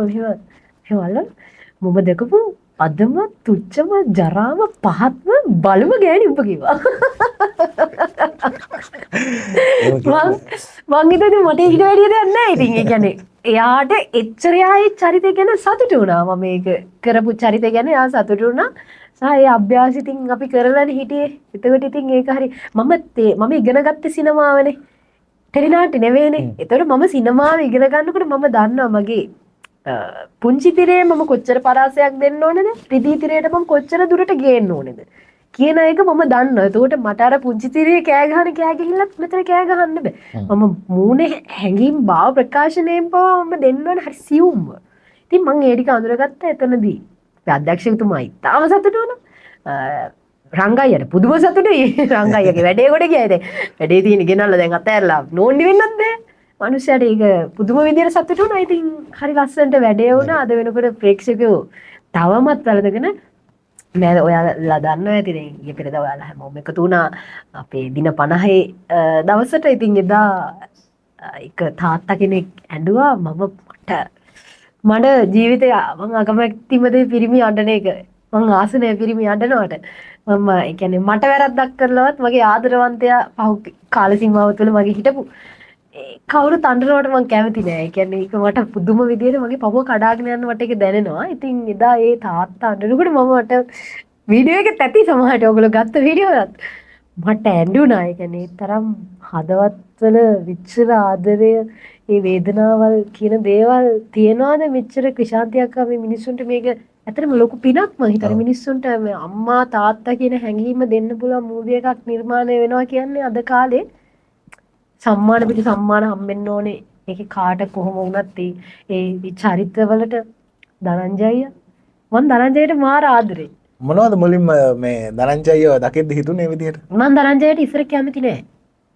මෙහෙම මම දැකපු අදම තුච්චම ජරාම පහත්ම බලම ගෑණි උඹ කිව්වා. මං හිතුවේ මට ඊට වැඩිය දෙයක් නැහැ. ඉතින් ඒ කියන්නේ එයාට එච්චරයි චරිතය ගැන සතුටු වුණා. මම මේක කරපු චරිතය ගැන එයා සතුටු වුණා. සහ ඒ අභ්‍යාස ඉතින් අපි කරලානේ හිටියේ. එතකොට ඉතින් ඒක හරි මම ඉගෙන ගත්තේ සිනමාවනේ. ටෙලිනාට්‍ය නෙවෙයිනේ. ඒතකොට මම සිනමාව ඉගෙන ගන්නකොට මම දන්නවා මගේ පුංචි තිරේ මම කොච්චර පරාසයක් දෙන්න ඕනේද? රිදී තිරේට මම කොච්චර දුරට ගේන්න ඕනේද? කියන එක මම දන්නවා. එතකොට මට අර පුංචි තිරේ කෑ ගහන්න මෙතන කෑ ගහන්න බෑ. මම මූණේ හැංගීම් භාව ප්‍රකාශනයෙන් පවා මම දෙන්න ඕනේ හරි සියුම්ව. ඉතින් මම ඒ ටික අඳුරගත්තා එතනදී. ඒ අධ්‍යක්ෂකතුමා ඉතාලම සතුටු වුණා. රංගයියට පුදුම සතුටුයි. රංගයියගේ වැඩේ කොට ගියා. දැන් වැඩේ තියෙන ගෙනල්ලා දැන් අතෑරලා නෝන්ඩි වෙන්නත් බෑ. මනුස්සයට ඒක පුදුම විදියට සතුටු වුණා. ඉතින් හරි ලස්සනට වැඩේ වුණා. අද වෙනකොට ප්‍රේක්ෂකයෝ තවමත් වැළඳගෙන මම ඔයාලා දන්නවා ඇති දැන් ඊයේ පෙරේදා ඔයාලා හැමෝම එකතු වුණා අපේ දින 50 දවසට. ඉතින් එදා එක තාත්තා කෙනෙක් ඇඬුවා මට ජීවිතේ මම අකමැතිම දේ පිරිමි අඬන එක. මං ආස නැහැ පිරිමි අඬනවට. මම ඒ කියන්නේ මට වැරද්දක් කරලවත් මගේ ආදරවන්තයා පහු කාල සීමාව තුළ මගේ හිටපු කවුරුත් අඬනවට මම කැමති නෑ. ඒ කියන්නේ ඒක මට පුදුම විදියට මගේ පපුව කඩාගෙන යන වට ඒක දැනෙනවා. ඉතින් එදා ඒ තාත්තා අඬනකොට වීඩියෝ එක ඇති සමහරට ඔයගොල්ලෝ ගත්ත වීඩියෝ එකත් මට ඇඬුණා. ඒ කියන්නේ තරම් හදවත්වල විචිත්‍ර ආදරය ඒ වේදනාවල් කියන දේවල් තියනවාද මෙච්චර ක්‍රිෂාන්තියක් මේ මිනිස්සුන්ට මේක ඇත්තටම ලොකු පිනක් මම හිතන්නේ මිනිස්සුන්ට මේ අම්මා තාත්තා කියන හැඟීම දෙන්න පුළුවන් මූවි එකක් නිර්මාණය වෙනවා කියන්නේ අද කාලේ සම්මාන පිට සම්මාන හම්බෙන්න ඕනේ. ඒකේ කාට කොහොම වුණත් ඒ චරිතවලට ධනංජය මම ධනංජයට මාර ආදරේ. මොනවද මුලින්ම මේ ධනංජයව දකිද්දි හිතුනේ මේ විදිහට? මම ධනංජයට ඉස්සර කැමති නෑ.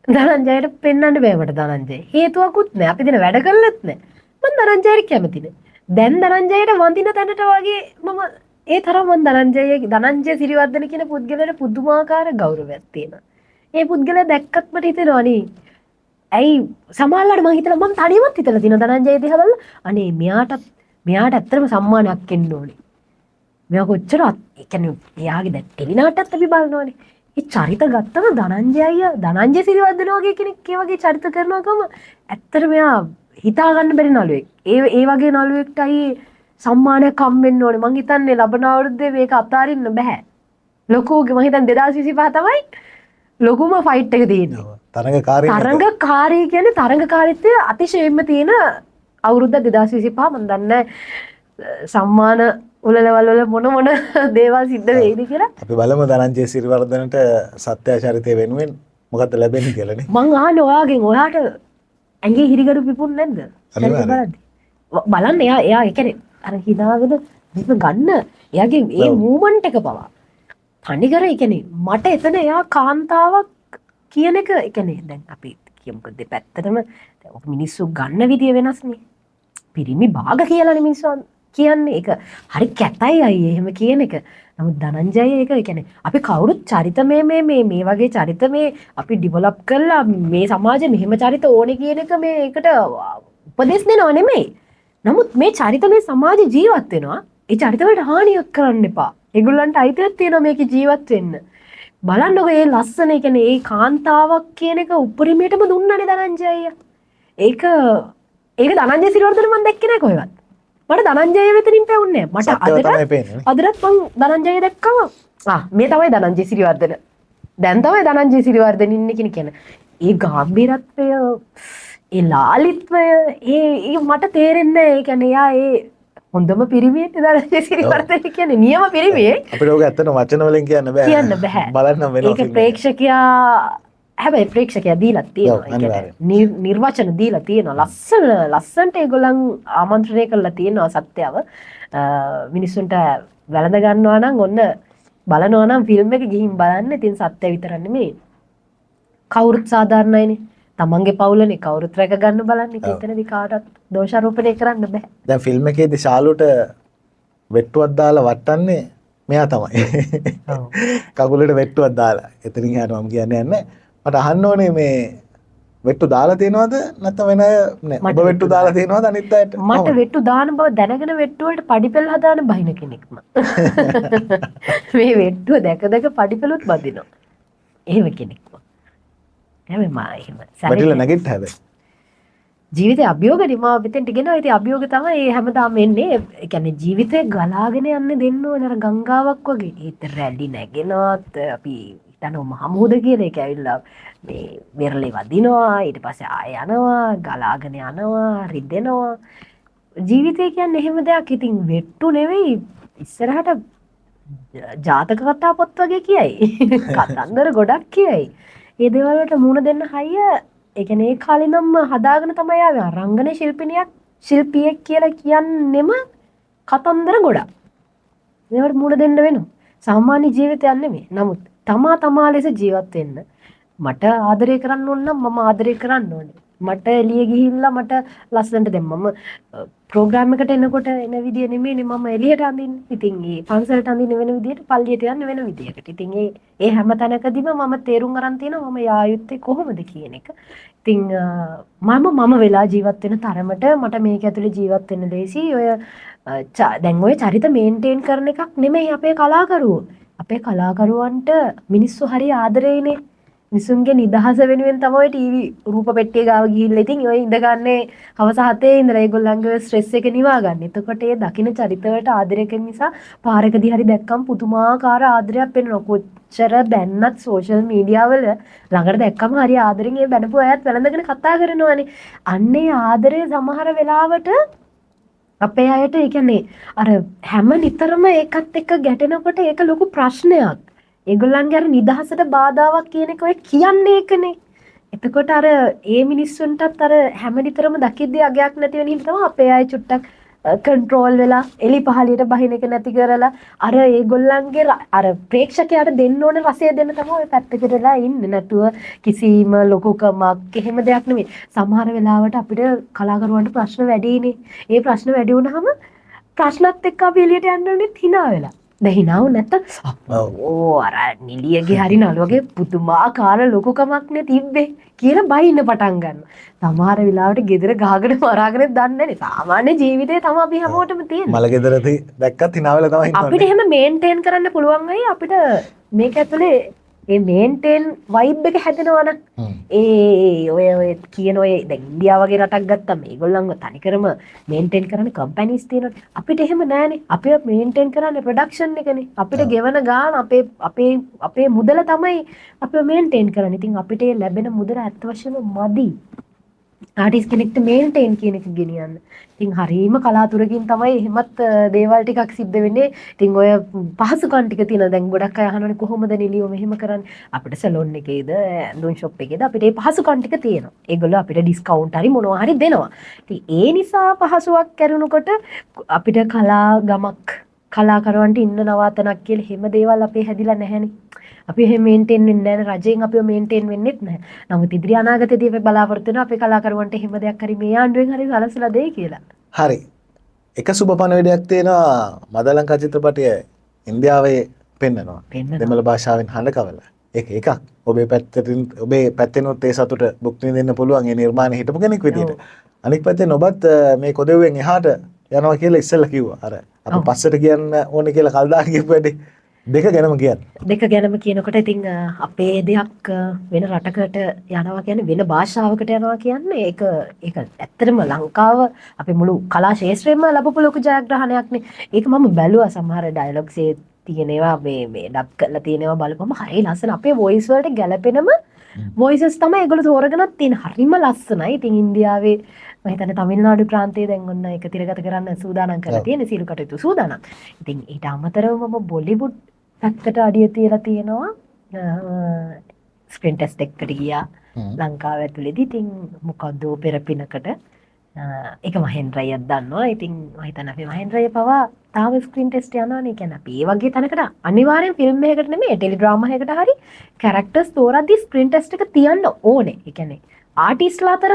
ධනංජයට පෙන්වන්න බෑ මට ධනංජය. හේතුවකුත් නෑ. අපි දෙන වැඩ කළත් නෑ. මම ධනංජයට කැමති නෑ. දැන් ධනංජයට වඳින තැනට වගේ මම ඒ තරම් මම ධනංජය සිරිවර්ධන කියන පුද්ගලයාට පුදුමාකාර ගෞරවයක් තියෙනවා. ඒ පුද්ගලයා දැක්කත් මට හිතෙනවා නේ. ඇයි සමහරවිට මම හිතලා මම තනියමත් හිතලා තියෙනවා ධනංජය දිහා බලලා අනේ මෙයාට ඇත්තටම සම්මානයක් එන්න ඕනේ. මෙයා කොච්චර ඒ කියන්නේ එයාගේ දැන් ටෙලි නාටකත් අපි බලනවානේ. ඒ චරිත ගත්තම ධනංජය සිරිවර්ධන වගේ කෙනෙක් ඒ වගේ චරිත කරනකම ඇත්තට මෙයා හිතා ගන්න බැරි නළුවෙක්. ඒ වගේ නළුවෙක්ටයි සම්මානයක් හම්බෙන්න ඕනේ. මං හිතන්නේ ලබන අවුරුද්දේ මේක අතාරින්න බෑ. ලොකුගේ මං හිතන්නේ 2025 තමයි ලොකුම ෆයිට් එක තියෙන්නේ. තරංගකාරී කියන්නේ තරංගකාරීත්වය අතිශයින්ම තියෙන අවුරුද්ද 2025 මම දන්නේ සම්මාන උළෙලවල් වල මොන දේවල් සිද්ධ වෙයිද කියලා. අපි බලමු ධනංජය සිරිවර්ධනට සත්‍ය චරිතය වෙනුවෙන් මොකක්ද ලැබෙන්නේ කියලා නේ. මං අහන්නේ ඔයාට ඇඟේ හිරිගඩු පිපුන්නේ නැද්ද? බලන්න එයා ඒ කියන්නේ අර හිනාගෙන දීප ගන්න එයාගේ ඒ මූවමන්ට් එක පවා තනිකර ඒ කියන්නේ මට එතන එයා කාන්තාවක් කියන එක ඒ කියන්නේ දැන් අපි කියමුකෝ දෙපැත්තටම මිනිස්සු ගන්න විදිය වෙනස්නේ. පිරිමි භාග කියලානේ මිනිස්සු කියන්නේ. ඒක හරි කැතයි අයියේ එහෙම කියන එක. නමුත් ධනංජය ඒක ඒ කියන්නේ අපි කවුරුත් චරිත මේ වගේ චරිත මේ අපි ඩිවලොප් කරලා මේ සමාජෙ මෙහෙම චරිත ඕනේ කියන එක මේකට උපදෙස් දෙනව නෙමෙයි. නමුත් මේ චරිත මේ සමාජෙ ජීවත් වෙනවා. ඒ චරිත වලට හානියක් කරන්න එපා. ඒගොල්ලන්ට අයිතියක් තියෙනවා මේක ජීවත් වෙන්න. බලන්නකො මේ ලස්සන ඒ කියන්නේ ඒ කාන්තාවක් කියන එක උපරිමයටම දුන්නානේ ධනංජය අයියා. ඒක ධනංජය සිරිවර්ධන මම දැක්කේ නෑ කොහෙවත්. මට ධනංජය වෙතනින් පැවුන්නේ නෑ. මට අදටත් මං ධනංජය දැක්කම මේ තමයි ධනංජය සිරිවර්ධන. දැන් තමයි ධනංජය සිරිවර්ධන ඉන්නේ කියන ඒ ගැඹිරත්වය ඒ ලාලිත්වය ඒ මට තේරෙන්නේ නෑ. ඒ කියන්නේ එයා ඒ හොඳම පිරිමියෙක් ධනංජය සිරිවර්ධන කියන්නේ නියම පිරිමියෙක්. අපිට ඕක ඇත්තටම වචන වලින් කියන්න බෑ. බලන්න වෙනවා. ඒක ප්‍රේක්ෂකයා හැබැයි ප්‍රේක්ෂකයා දීලා තියෙනවා. නිර්වචන දීලා තියෙනවා. ලස්සනට ඒගොල්ලන් ආමන්ත්‍රණය කරලා තියෙනවා සත්‍යව. මිනිස්සුන්ට වැළඳ ගන්නවා නම් ඔන්න බලනවා නම් ෆිල්ම් එක ගිහින් බලන්න. ඉතින් සත්‍ය විතර නෙමෙයි. කවුරුත් සාධාරණයිනේ. තමන්ගේ පවුලනේ කවුරුත් රැක ගන්න බලන්න. ඉතින් එතනදී කාටවත් දෝෂාරෝපණය කරන්න බෑ. දැන් ෆිල්ම් එකේදී ශාලුට වෙට්ටුවක් දාලා වට්ටන්නේ මෙයා තමයි. කකුලට වෙට්ටුවක් දාලා. එතනින් එහාට මම කියන්නේ නැහැ. මට අහන්න ඕනේ මේ වෙට්ටු දාලා තියෙනවද නැත්නම් වෙන නෑ ඔබ වෙට්ටු දාලා තියෙනවද අනිත් අයට? මට වෙට්ටු දාන බව දැනගෙන වෙට්ටු වලට පඩිපෙළ හදාන බහින කෙනෙක් මම. මේ වෙට්ටුව දැක පඩිපෙළුත් බදිනවා. එහෙම කෙනෙක් මම. එහෙම වැටිලා නැගිට හැබැයි. ජීවිතේ අභියෝග නිමාව මෙතෙන්ට ගෙනවා. ඉතින් අභියෝග තමයි හැමදාම එන්නේ. ඒ කියන්නේ ජීවිතේ ගලාගෙන යන්න දෙන්න ඕන අර ගංගාවක් වගේ. ඒත් රැලි නැගෙනවත් අපි මහමුහුද කියලා ඒක ඇවිල්ලා මේ වෙරළේ වදිනවා ඊට පස්සේ ආය යනවා ගලාගෙන යනවා රිදෙනවා ජීවිතය කියන්නේ එහෙම දෙයක්. ඉතින් වෙට්ටු නෙවෙයි ඉස්සරහට ජාතක කතා පොත් වගේ කියයි කතන්දර ගොඩක් කියයි. ඒ දේවල් වලට මුහුණ දෙන්න හයිය ඒ කියන්නේ ඒ කාලේ නම් හදාගෙන තමයි ආවේ. රංගන ශිල්පියෙක් කියලා කියන්නෙම කතන්දර ගොඩක්. ඒවට මුහුණ දෙන්න වෙනවා. සාමාන්‍ය ජීවිතයක් නෙමෙයි. නමුත් තමා ලෙස ජීවත් වෙන්න මට ආදරය කරන්න ඕන නම් මම ආදරය කරන්න ඕනේ. මට එළිය ගිහිල්ලා මට ලස්සනට දැන් මම ප්‍රෝග්‍රෑම් එකට එනකොට එන විදිය නෙමෙයිනේ මම එළියට අඳින්නේ. ඉතින් ඒ පන්සලට අඳින්න වෙන විදියට පල්ලියට යන්න වෙන විදියකට. ඉතින් ඒ හැම තැනකදීම මම තේරුම් අරන් තියෙනවා මම යා යුත්තේ කොහොමද කියන එක. ඉතින් මම වෙලා ජීවත් වෙන තරමට මට මේක ඇතුලේ ජීවත් වෙන්න ලේසි. ඔය දැන් ඔය චරිත මේන්ටේන් කරන එකක් නෙමෙයි අපේ කලාකරුවෝ. අපේ කලාකරුවන්ට මිනිස්සු හරි ආදරේනේ. මිනිසුන්ගේ නිදහස වෙනුවෙන් තමයි ටීවී රූප පෙට්ටිය ගාව ගිහිල්ලා ඉතින් ඔය ඉඳගන්නේ හවස 7 ඉඳලා ඒගොල්ලන්ගේ ස්ට්‍රෙස් එක නිවා ගන්න. එතකොට ඒ දකින්න චරිතවලට ආදරය කරන නිසා පාරකදී හරි දැක්කම පුදුමාකාර ආදරයක් වෙනවා. කොච්චර බැන්නත් සෝෂල් මීඩියා වල ළඟට දැක්කම හරි ආදරෙන් ඒ බැනපු අයත් වැළඳගෙන කතා කරනවානේ. අන්නේ ආදරය සමහර වෙලාවට අපේ අයට ඒ කියන්නේ අර හැම නිතරම ඒකත් එක්ක ගැටෙනකොට ඒක ලොකු ප්‍රශ්නයක්. ඒගොල්ලන්ගේ අර නිදහසට බාධාවක් කියන එක ඔය කියන්නේ ඒකනේ. එතකොට අර ඒ මිනිස්සුන්ටත් අර හැම නිතරම දකිද්දී අගයක් නැති වෙන හින්දා තමයි අපේ අය චුට්ටක් කන්ට්‍රෝල් වෙලා එලි පහලියට බහින එක නැති කරලා අර ඒගොල්ලන්ගේ අර ප්‍රේක්ෂකයාට දෙන්න ඕන රසය දෙන්න තමයි ඔය පැත්තකට වෙලා ඉන්නේ. නැතුව කිසිම ලොකුකමක් එහෙම දෙයක් නෙමෙයි. සමහර වෙලාවට අපිට කලාකරුවන්ට ප්‍රශ්න වැඩිනේ. ඒ ප්‍රශ්න වැඩි වුණාම ප්‍රශ්නත් එක්ක අපි එළියට යන්න ඕනේ hina වෙලා. දැන් hina වුණ නැත්තම් ඕ අර නිලියගේ හරි නළුවගේ පුදුමාකාර ලොකුකමක් නේ තිබ්බේ කියලා බයින්න පටන් ගන්නවා. සමහර වෙලාවට ගෙදර ගහගෙන මරාගෙන දන්නේ නැහැ. සාමාන්‍ය ජීවිතේ තමයි අපි හැමෝටම තියෙන්නේ. මල ගෙදරදී දැක්කත් hina වෙලා තමයි ඉන්නේ. අපිට එහෙම මේන්ටේන් කරන්න පුළුවන් වෙයි අපිට මේක ඇතුලේ ඒ මේන්ටේන් වයිබ් එක හැදෙනවා නම් ඔය කියන ඔය දැන් ඉන්දියාව වගේ රටක් ගත්තාම මේගොල්ලන්ව තනිකරම මේන්ටේන් කරන්න කම්පැනිස් තියෙනවා. අපිට එහෙම නැහැනේ. අපි මේන්ටේන් කරන්නේ ප්‍රොඩක්ෂන් එකනේ. අපිට ගෙවන ගාන අපේ මුදල තමයි අපි මේන්ටේන් කරන්නේ. ඉතින් අපිට ලැබෙන මුදල ඇත්ත වශයෙන්ම මදි. ආටිස් කෙනෙක්ට මේන්ටේන් කියන එක ගෙනියන්න. ඉතින් හරීම කලාතුරකින් තමයි එහෙමත් දේවල් ටිකක් සිද්ධ වෙන්නේ. ඉතින් ඔය පහසුකම් ටික තියෙනවා. දැන් ගොඩක් අය අහනවනේ කොහොමද නිලියෝ මෙහෙම කරන්නේ? අපිට සැලොන් එකේද, ඇඳුම් ෂොප් එකේද අපිට මේ පහසුකම් ටික තියෙනවා. ඒගොල්ලෝ අපිට ඩිස්කවුන්ට් හරි මොනවා හරි දෙනවා. ඉතින් ඒ නිසා පහසුවක් කරුණකොට අපිට කලාගමක් කලාකරුවන්ට ඉන්න නවාතනක් කියලා හැම දේවල් අපේ හැදිලා නැහැනේ. අපි එහෙම මේන්ටේන් වෙන්නේ නැහැ. රජයෙන් අපිව මේන්ටේන් වෙන්නෙත් නැහැ. නමුත් ඉදිරි අනාගතයේදී අපි බලාපොරොත්තු වෙනවා අපේ කලාකරුවන්ට එහෙම දෙයක් හරි මේ ආණ්ඩුවෙන් හරි සලසලා දෙයි කියලා. හරි. එක සුබ පණිවිඩයක් තියෙනවා මදලංකා චිත්‍රපටය ඉන්දියාවේ පෙන්නනවා. දෙමළ භාෂාවෙන් හඬ කවලා. ඒක එකක්. ඔබේ පැත්තෙනොත් ඒ සතුට භුක්ති විඳින්න පුළුවන් ඒ නිර්මාණය හිටපු කෙනෙක් විදියට. අනික් පැත්තෙන් ඔබත් මේ කොදෙව්වෙන් එහාට යනවා කියලා ඉස්සෙල්ලා කිව්වා. අර අපි පස්සට කියන්න ඕනේ කියලා කල්දාන කියපු වැඩේ දෙක ගැනම කියන්න. දෙක ගැනම කියනකොට ඉතින් අපේ දෙයක් වෙන රටකට යනවා කියන්නේ වෙන භාෂාවකට යනවා කියන්නේ ඒක ඇත්තටම ලංකාව අපේ මුළු කලා ශාස්ත්‍රයෙන්ම ලැබපු ලොකු ජයග්‍රහණයක්නේ. ඒක මම බැලුවා සමහර ඩයලොග්ස් තියෙනවා මේ ඩබ් කරලා තියෙනවා බලපුවම හරිය ලස්සන අපේ වොයිස් වලට ගැලපෙනම වොයිසස් තමයි ඒගොල්ලෝ තෝරගෙනත් තියෙන හරිම ලස්සනයි. ඉතින් ඉන්දියාවේ මම හිතන්නේ තමිල්නාඩු ප්‍රාන්තයේ දැන් ඔන්න ඒක තිරගත කරන්න සූදානම් කරලා තියෙන සීළු කටයුතු සූදානම්. ඉතින් ඊට අමතරව මම බොලිවුඩ් පැත්තට අඩිය තියලා තියෙනවා. ස්ක්‍රීන් ටෙස්ට් එකකට ගියා ලංකාව ඇතුළේදී. ඉතින් මොකද්ද පෙරපිනකට ඒක මහෙන්ද්‍රයත් දන්නවා. ඉතින් මම හිතන්නේ අපි මහෙන්ද්‍රය පවා තාම ස්ක්‍රීන් ටෙස්ට් යනවානේ. කියන්නේ අපි ඒ වගේ තැනකට අනිවාර්යෙන් ෆිල්ම් එකකට නෙමෙයි ටෙලි ඩ්‍රාමා එකකට හරි කැරක්ටර්ස් තෝරද්දි ස්ක්‍රීන් ටෙස්ට් එක තියන්න ඕනේ. ඒ කියන්නේ ආටිස්ට්ලා අතර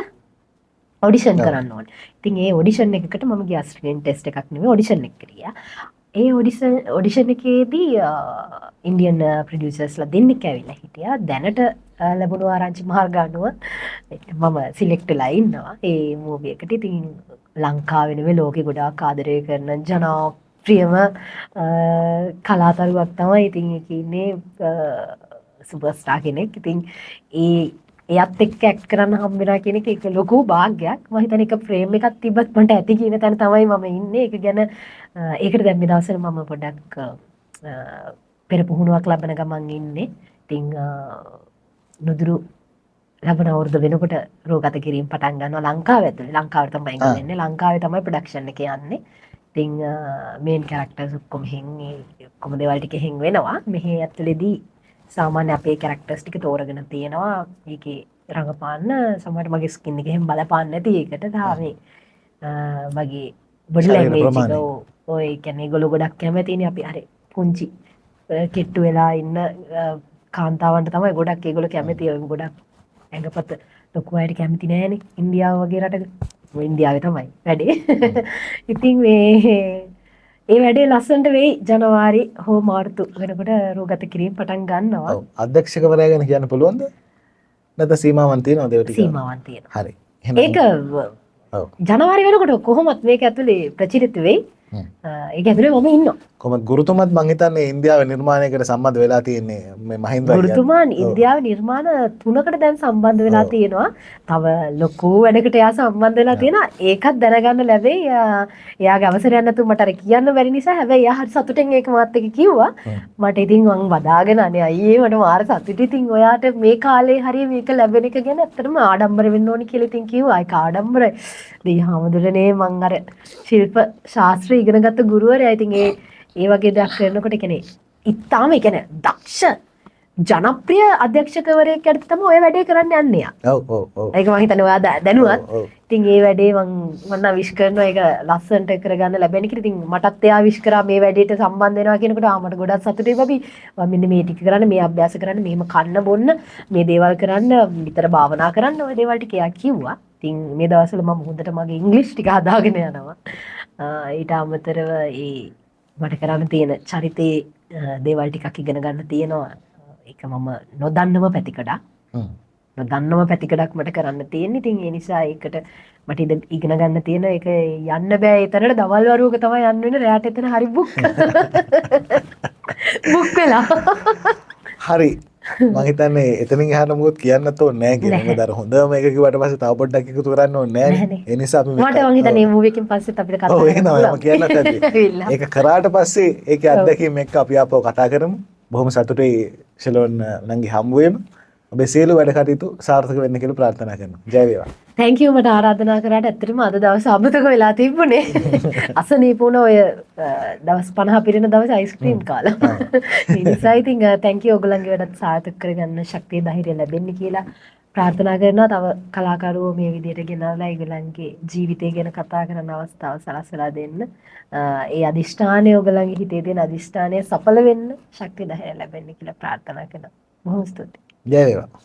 ඔඩිෂන් කරන්න ඕනේ. ඉතින් ඒ ඔඩිෂන් එකකට මම ගියා ස්ක්‍රීන් ටෙස්ට් එකක් නෙමෙයි ඔඩිෂන් එකකට ගියා. ඒ ඔඩිෂන් එකේදී ඉන්දියන් ප්‍රොඩියුසර්ස්ලා දෙන්නෙක් ඇවිල්ලා හිටියා. දැනට ලැබුණු ආරංචි මාර්ග අනුව මම සිලෙක්ට් වෙලා ඉන්නවා ඒ මූවි එකට. ඉතින් ලංකාවේ නෙමෙයි ලෝකේ ගොඩාක් ආදරය කරන ජනප්‍රියම කලාකරුවක් තමයි. ඉතින් ඒකේ ඉන්නේ සුපර්ස්ටාර් කෙනෙක්. ඉතින් එයත් එක්ක ඇක්ට් කරන්න හම්බ වෙනවා කියන එක ලොකු භාග්යක්. මම හිතන්නේ එක ෆ්‍රේම් එකක් තිබ්බත් මට ඇති කියන තැන තමයි මම ඉන්නේ. ඒක ගැන ඒකට දැන් මේ දවස්වල මම පොඩ්ඩක් පෙර පුහුණුවක් ලබන ගමන් ඉන්නේ. ඉතින් නුදුරු ලබන අවුරුදු වෙනකොට රෝගත කිරීම පටන් ගන්නවා ලංකාව ඇතුලේ. ලංකාවට තමයි ගන්නේ. ලංකාවේ තමයි ප්‍රොඩක්ෂන් එක යන්නේ. ඉතින් මේන් කැරක්ටර්ස් ඔක්කොම ඔක්කොම දේවල් ටික වෙනවා. මෙහි ඇතුලේදී සාමාන්‍ය අපේ කැරක්ටර්ස් ටික තෝරගෙන තියෙනවා. ඒකේ රඟපාන්න සමහරට මගේ ස්කින් එක එහෙම බලපාන්න නැති ඒකට තාමේ මගේ බොඩි ලැන්ග්වේජ් එක ඔය කියන්නේ ඒගොල්ලෝ ගොඩක් කැමතිනේ අපි හරි පුංචි කෙට්ටු වෙලා ඉන්න කාන්තාවන්ට තමයි ගොඩක් ඒගොල්ලෝ කැමති. ඔය ගොඩක් ඇඟපත ලොකු අයට කැමති නෑනේ ඉන්දියාව වගේ රටක. ඉන්දියාවේ තමයි වැඩේ. ඉතින් ඒ වැඩේ ලස්සනට වෙයි. ජනවාරි හෝ මාර්තු වෙනකොට රූගත කිරීම පටන් ගන්නවා. ඔව්. අධ්‍යක්ෂකවරයා ගැන කියන්න පුළුවන්ද? නැත්නම් සීමාවන් තියෙනවද ඒවට? සීමාවන් තියෙනවා. හරි. ඒක ජනවාරි වෙනකොට කොහොමත් මේක ඇතුලේ ප්‍රචලිත වෙයි. ඒක ඇතුලේ මම ඉන්නවා. කොහොමද ගුරුතුමත් මං හිතන්නේ ඉන්දියාවේ නිර්මාණයකට සම්බන්ධ වෙලා තියෙන්නේ මේ මහින්ද අයියා. ගුරුතුමාන් ඉන්දියාවේ නිර්මාණ 3කට දැන් සම්බන්ධ වෙලා තියෙනවා. තව ලොකු වැඩකට එයා සම්බන්ධ වෙලා තියෙනවා. ඒකත් දැනගන්න ලැබෙයි. එයාගේ අවසරයක් නැතුව මට අර කියන්න බැරි නිසා හැබැයි එයා හරි සතුටෙන් ඒක මාත් එක්ක කිව්වා. මට ඉතින් මං වදාගෙන අනේ අයියේ මට මාර සතුටුයි. ඉතින් ඔයාට මේ කාලේ හරිය මේක ලැබෙන එක ගැන ඇත්තටම ආඩම්බර වෙන්න ඕනි කියලා ඉතින් කිව්වා. ඒක ආඩම්බරයි. දී හැමදෙරනේ මං අර ශිල්ප ශාස්ත්‍රය ඉගෙන ගත්ත ගුරුවරයා. ඉතින් ඒ වගේ දෙයක් කරනකොට කියන්නේ ඉතාලම ඒ කියන්නේ දක්ෂ ජනප්‍රිය අධ්‍යක්ෂකවරයෙක් යටතේ තමයි ඔය වැඩේ කරන්න යන්නේ යා. ඔව් ඔව් ඔව්. ඒක මම හිතන්නේ ඔයා දැනුවත්. ඉතින් ඒ වැඩේ මම විශ් කරනවා ඒක ලස්සනට කරගන්න ලැබෙන කියලා. ඉතින් මටත් එයා විශ් කරා මේ වැඩේට සම්බන්ධ වෙනවා කියනකොට මට ගොඩක් සතුටුයි බබි. මම මෙන්න මේ ටික කරන්න, මේ අභ්‍යාස කරන්න, මෙහෙම කන්න බොන්න, මේ දේවල් කරන්න, විතර භාවනා කරන්න ඔය දේවල් ටික එයා කිව්වා. ඉතින් මේ දවස්වල මම හොඳට මගේ ඉංග්‍රීසි ටික හදාගෙන යනවා. ඊට අමතරව මට කරන්න තියෙන චරිතේ දේවල් ටිකක් ඉගෙන ගන්න තියෙනවා. ඒක මම නොදන්නම පැතිකඩක්. නොදන්නම පැතිකඩක් මට කරන්න තියෙන්නේ. ඉතින් ඒ නිසා ඒකට මට ඉගෙන ගන්න තියෙන ඒක යන්න බෑ. ඒතරට දවල් වරුවක තමයි යන්න වෙන්නේ. රැයට එතන හරි බුක්. බුක් වෙලා. හරි. මම හිතන්නේ එතනින් එහාට මොකොත් කියන්නත් ඕනේ නැහැ කියලා. මොකද අර හොඳම එක කිව්වට පස්සේ තව පොඩ්ඩක් එකතු කරන්න ඕනේ නැහැ. ඒ නිසා අපි මට මං හිතන්නේ මේ මූවි එකෙන් පස්සෙත් අපිට කතා කරන්න. ඔව් ඒක තමයි මම කියන්නත් ඇත්තේ. ඒක කරාට පස්සේ ඒකේ අත්දැකීම් එක්ක අපි ආපහු කතා කරමු. බොහොම සතුටුයි ෂෙලොන් නංගි හම්බ වෙමු. ඔබේ සියලු වැඩ කටයුතු සාර්ථක වෙන්න කියලා ප්‍රාර්ථනා කරනවා. ජය වේවා. තැන්ක් යූ මට ආරාධනා කරාට ඇත්තටම අද දවස් අමතක වෙලා තිබුණේ. අසනීප වුණ ඔය දවස් 50 පිරෙන දවස් අයිස්ක්‍රීම් කාලා. ඒ නිසා ඉතින් තැන්ක් යූ ඔයගොල්ලන්ගේ වැඩත් සාර්ථක කරගන්න ශක්තිය ධෛර්යය ලැබෙන්න කියලා ප්‍රාර්ථනා කරනවා. තව කලාකරුවෝ මේ විදිහට ගෙනල්ලා ඒගොල්ලන්ගේ ජීවිතය ගැන කතා කරන අවස්ථාව සලසලා දෙන්න. ඒ අදිෂ්ඨානය ඔයගොල්ලන්ගේ හිතේ තියෙන අදිෂ්ඨානය සඵල වෙන්න ශක්තිය ධෛර්යය ලැබෙන්න කියලා ප්‍රාර්ථනා කරනවා. බොහොම ස්තුතියි. ජය වේවා.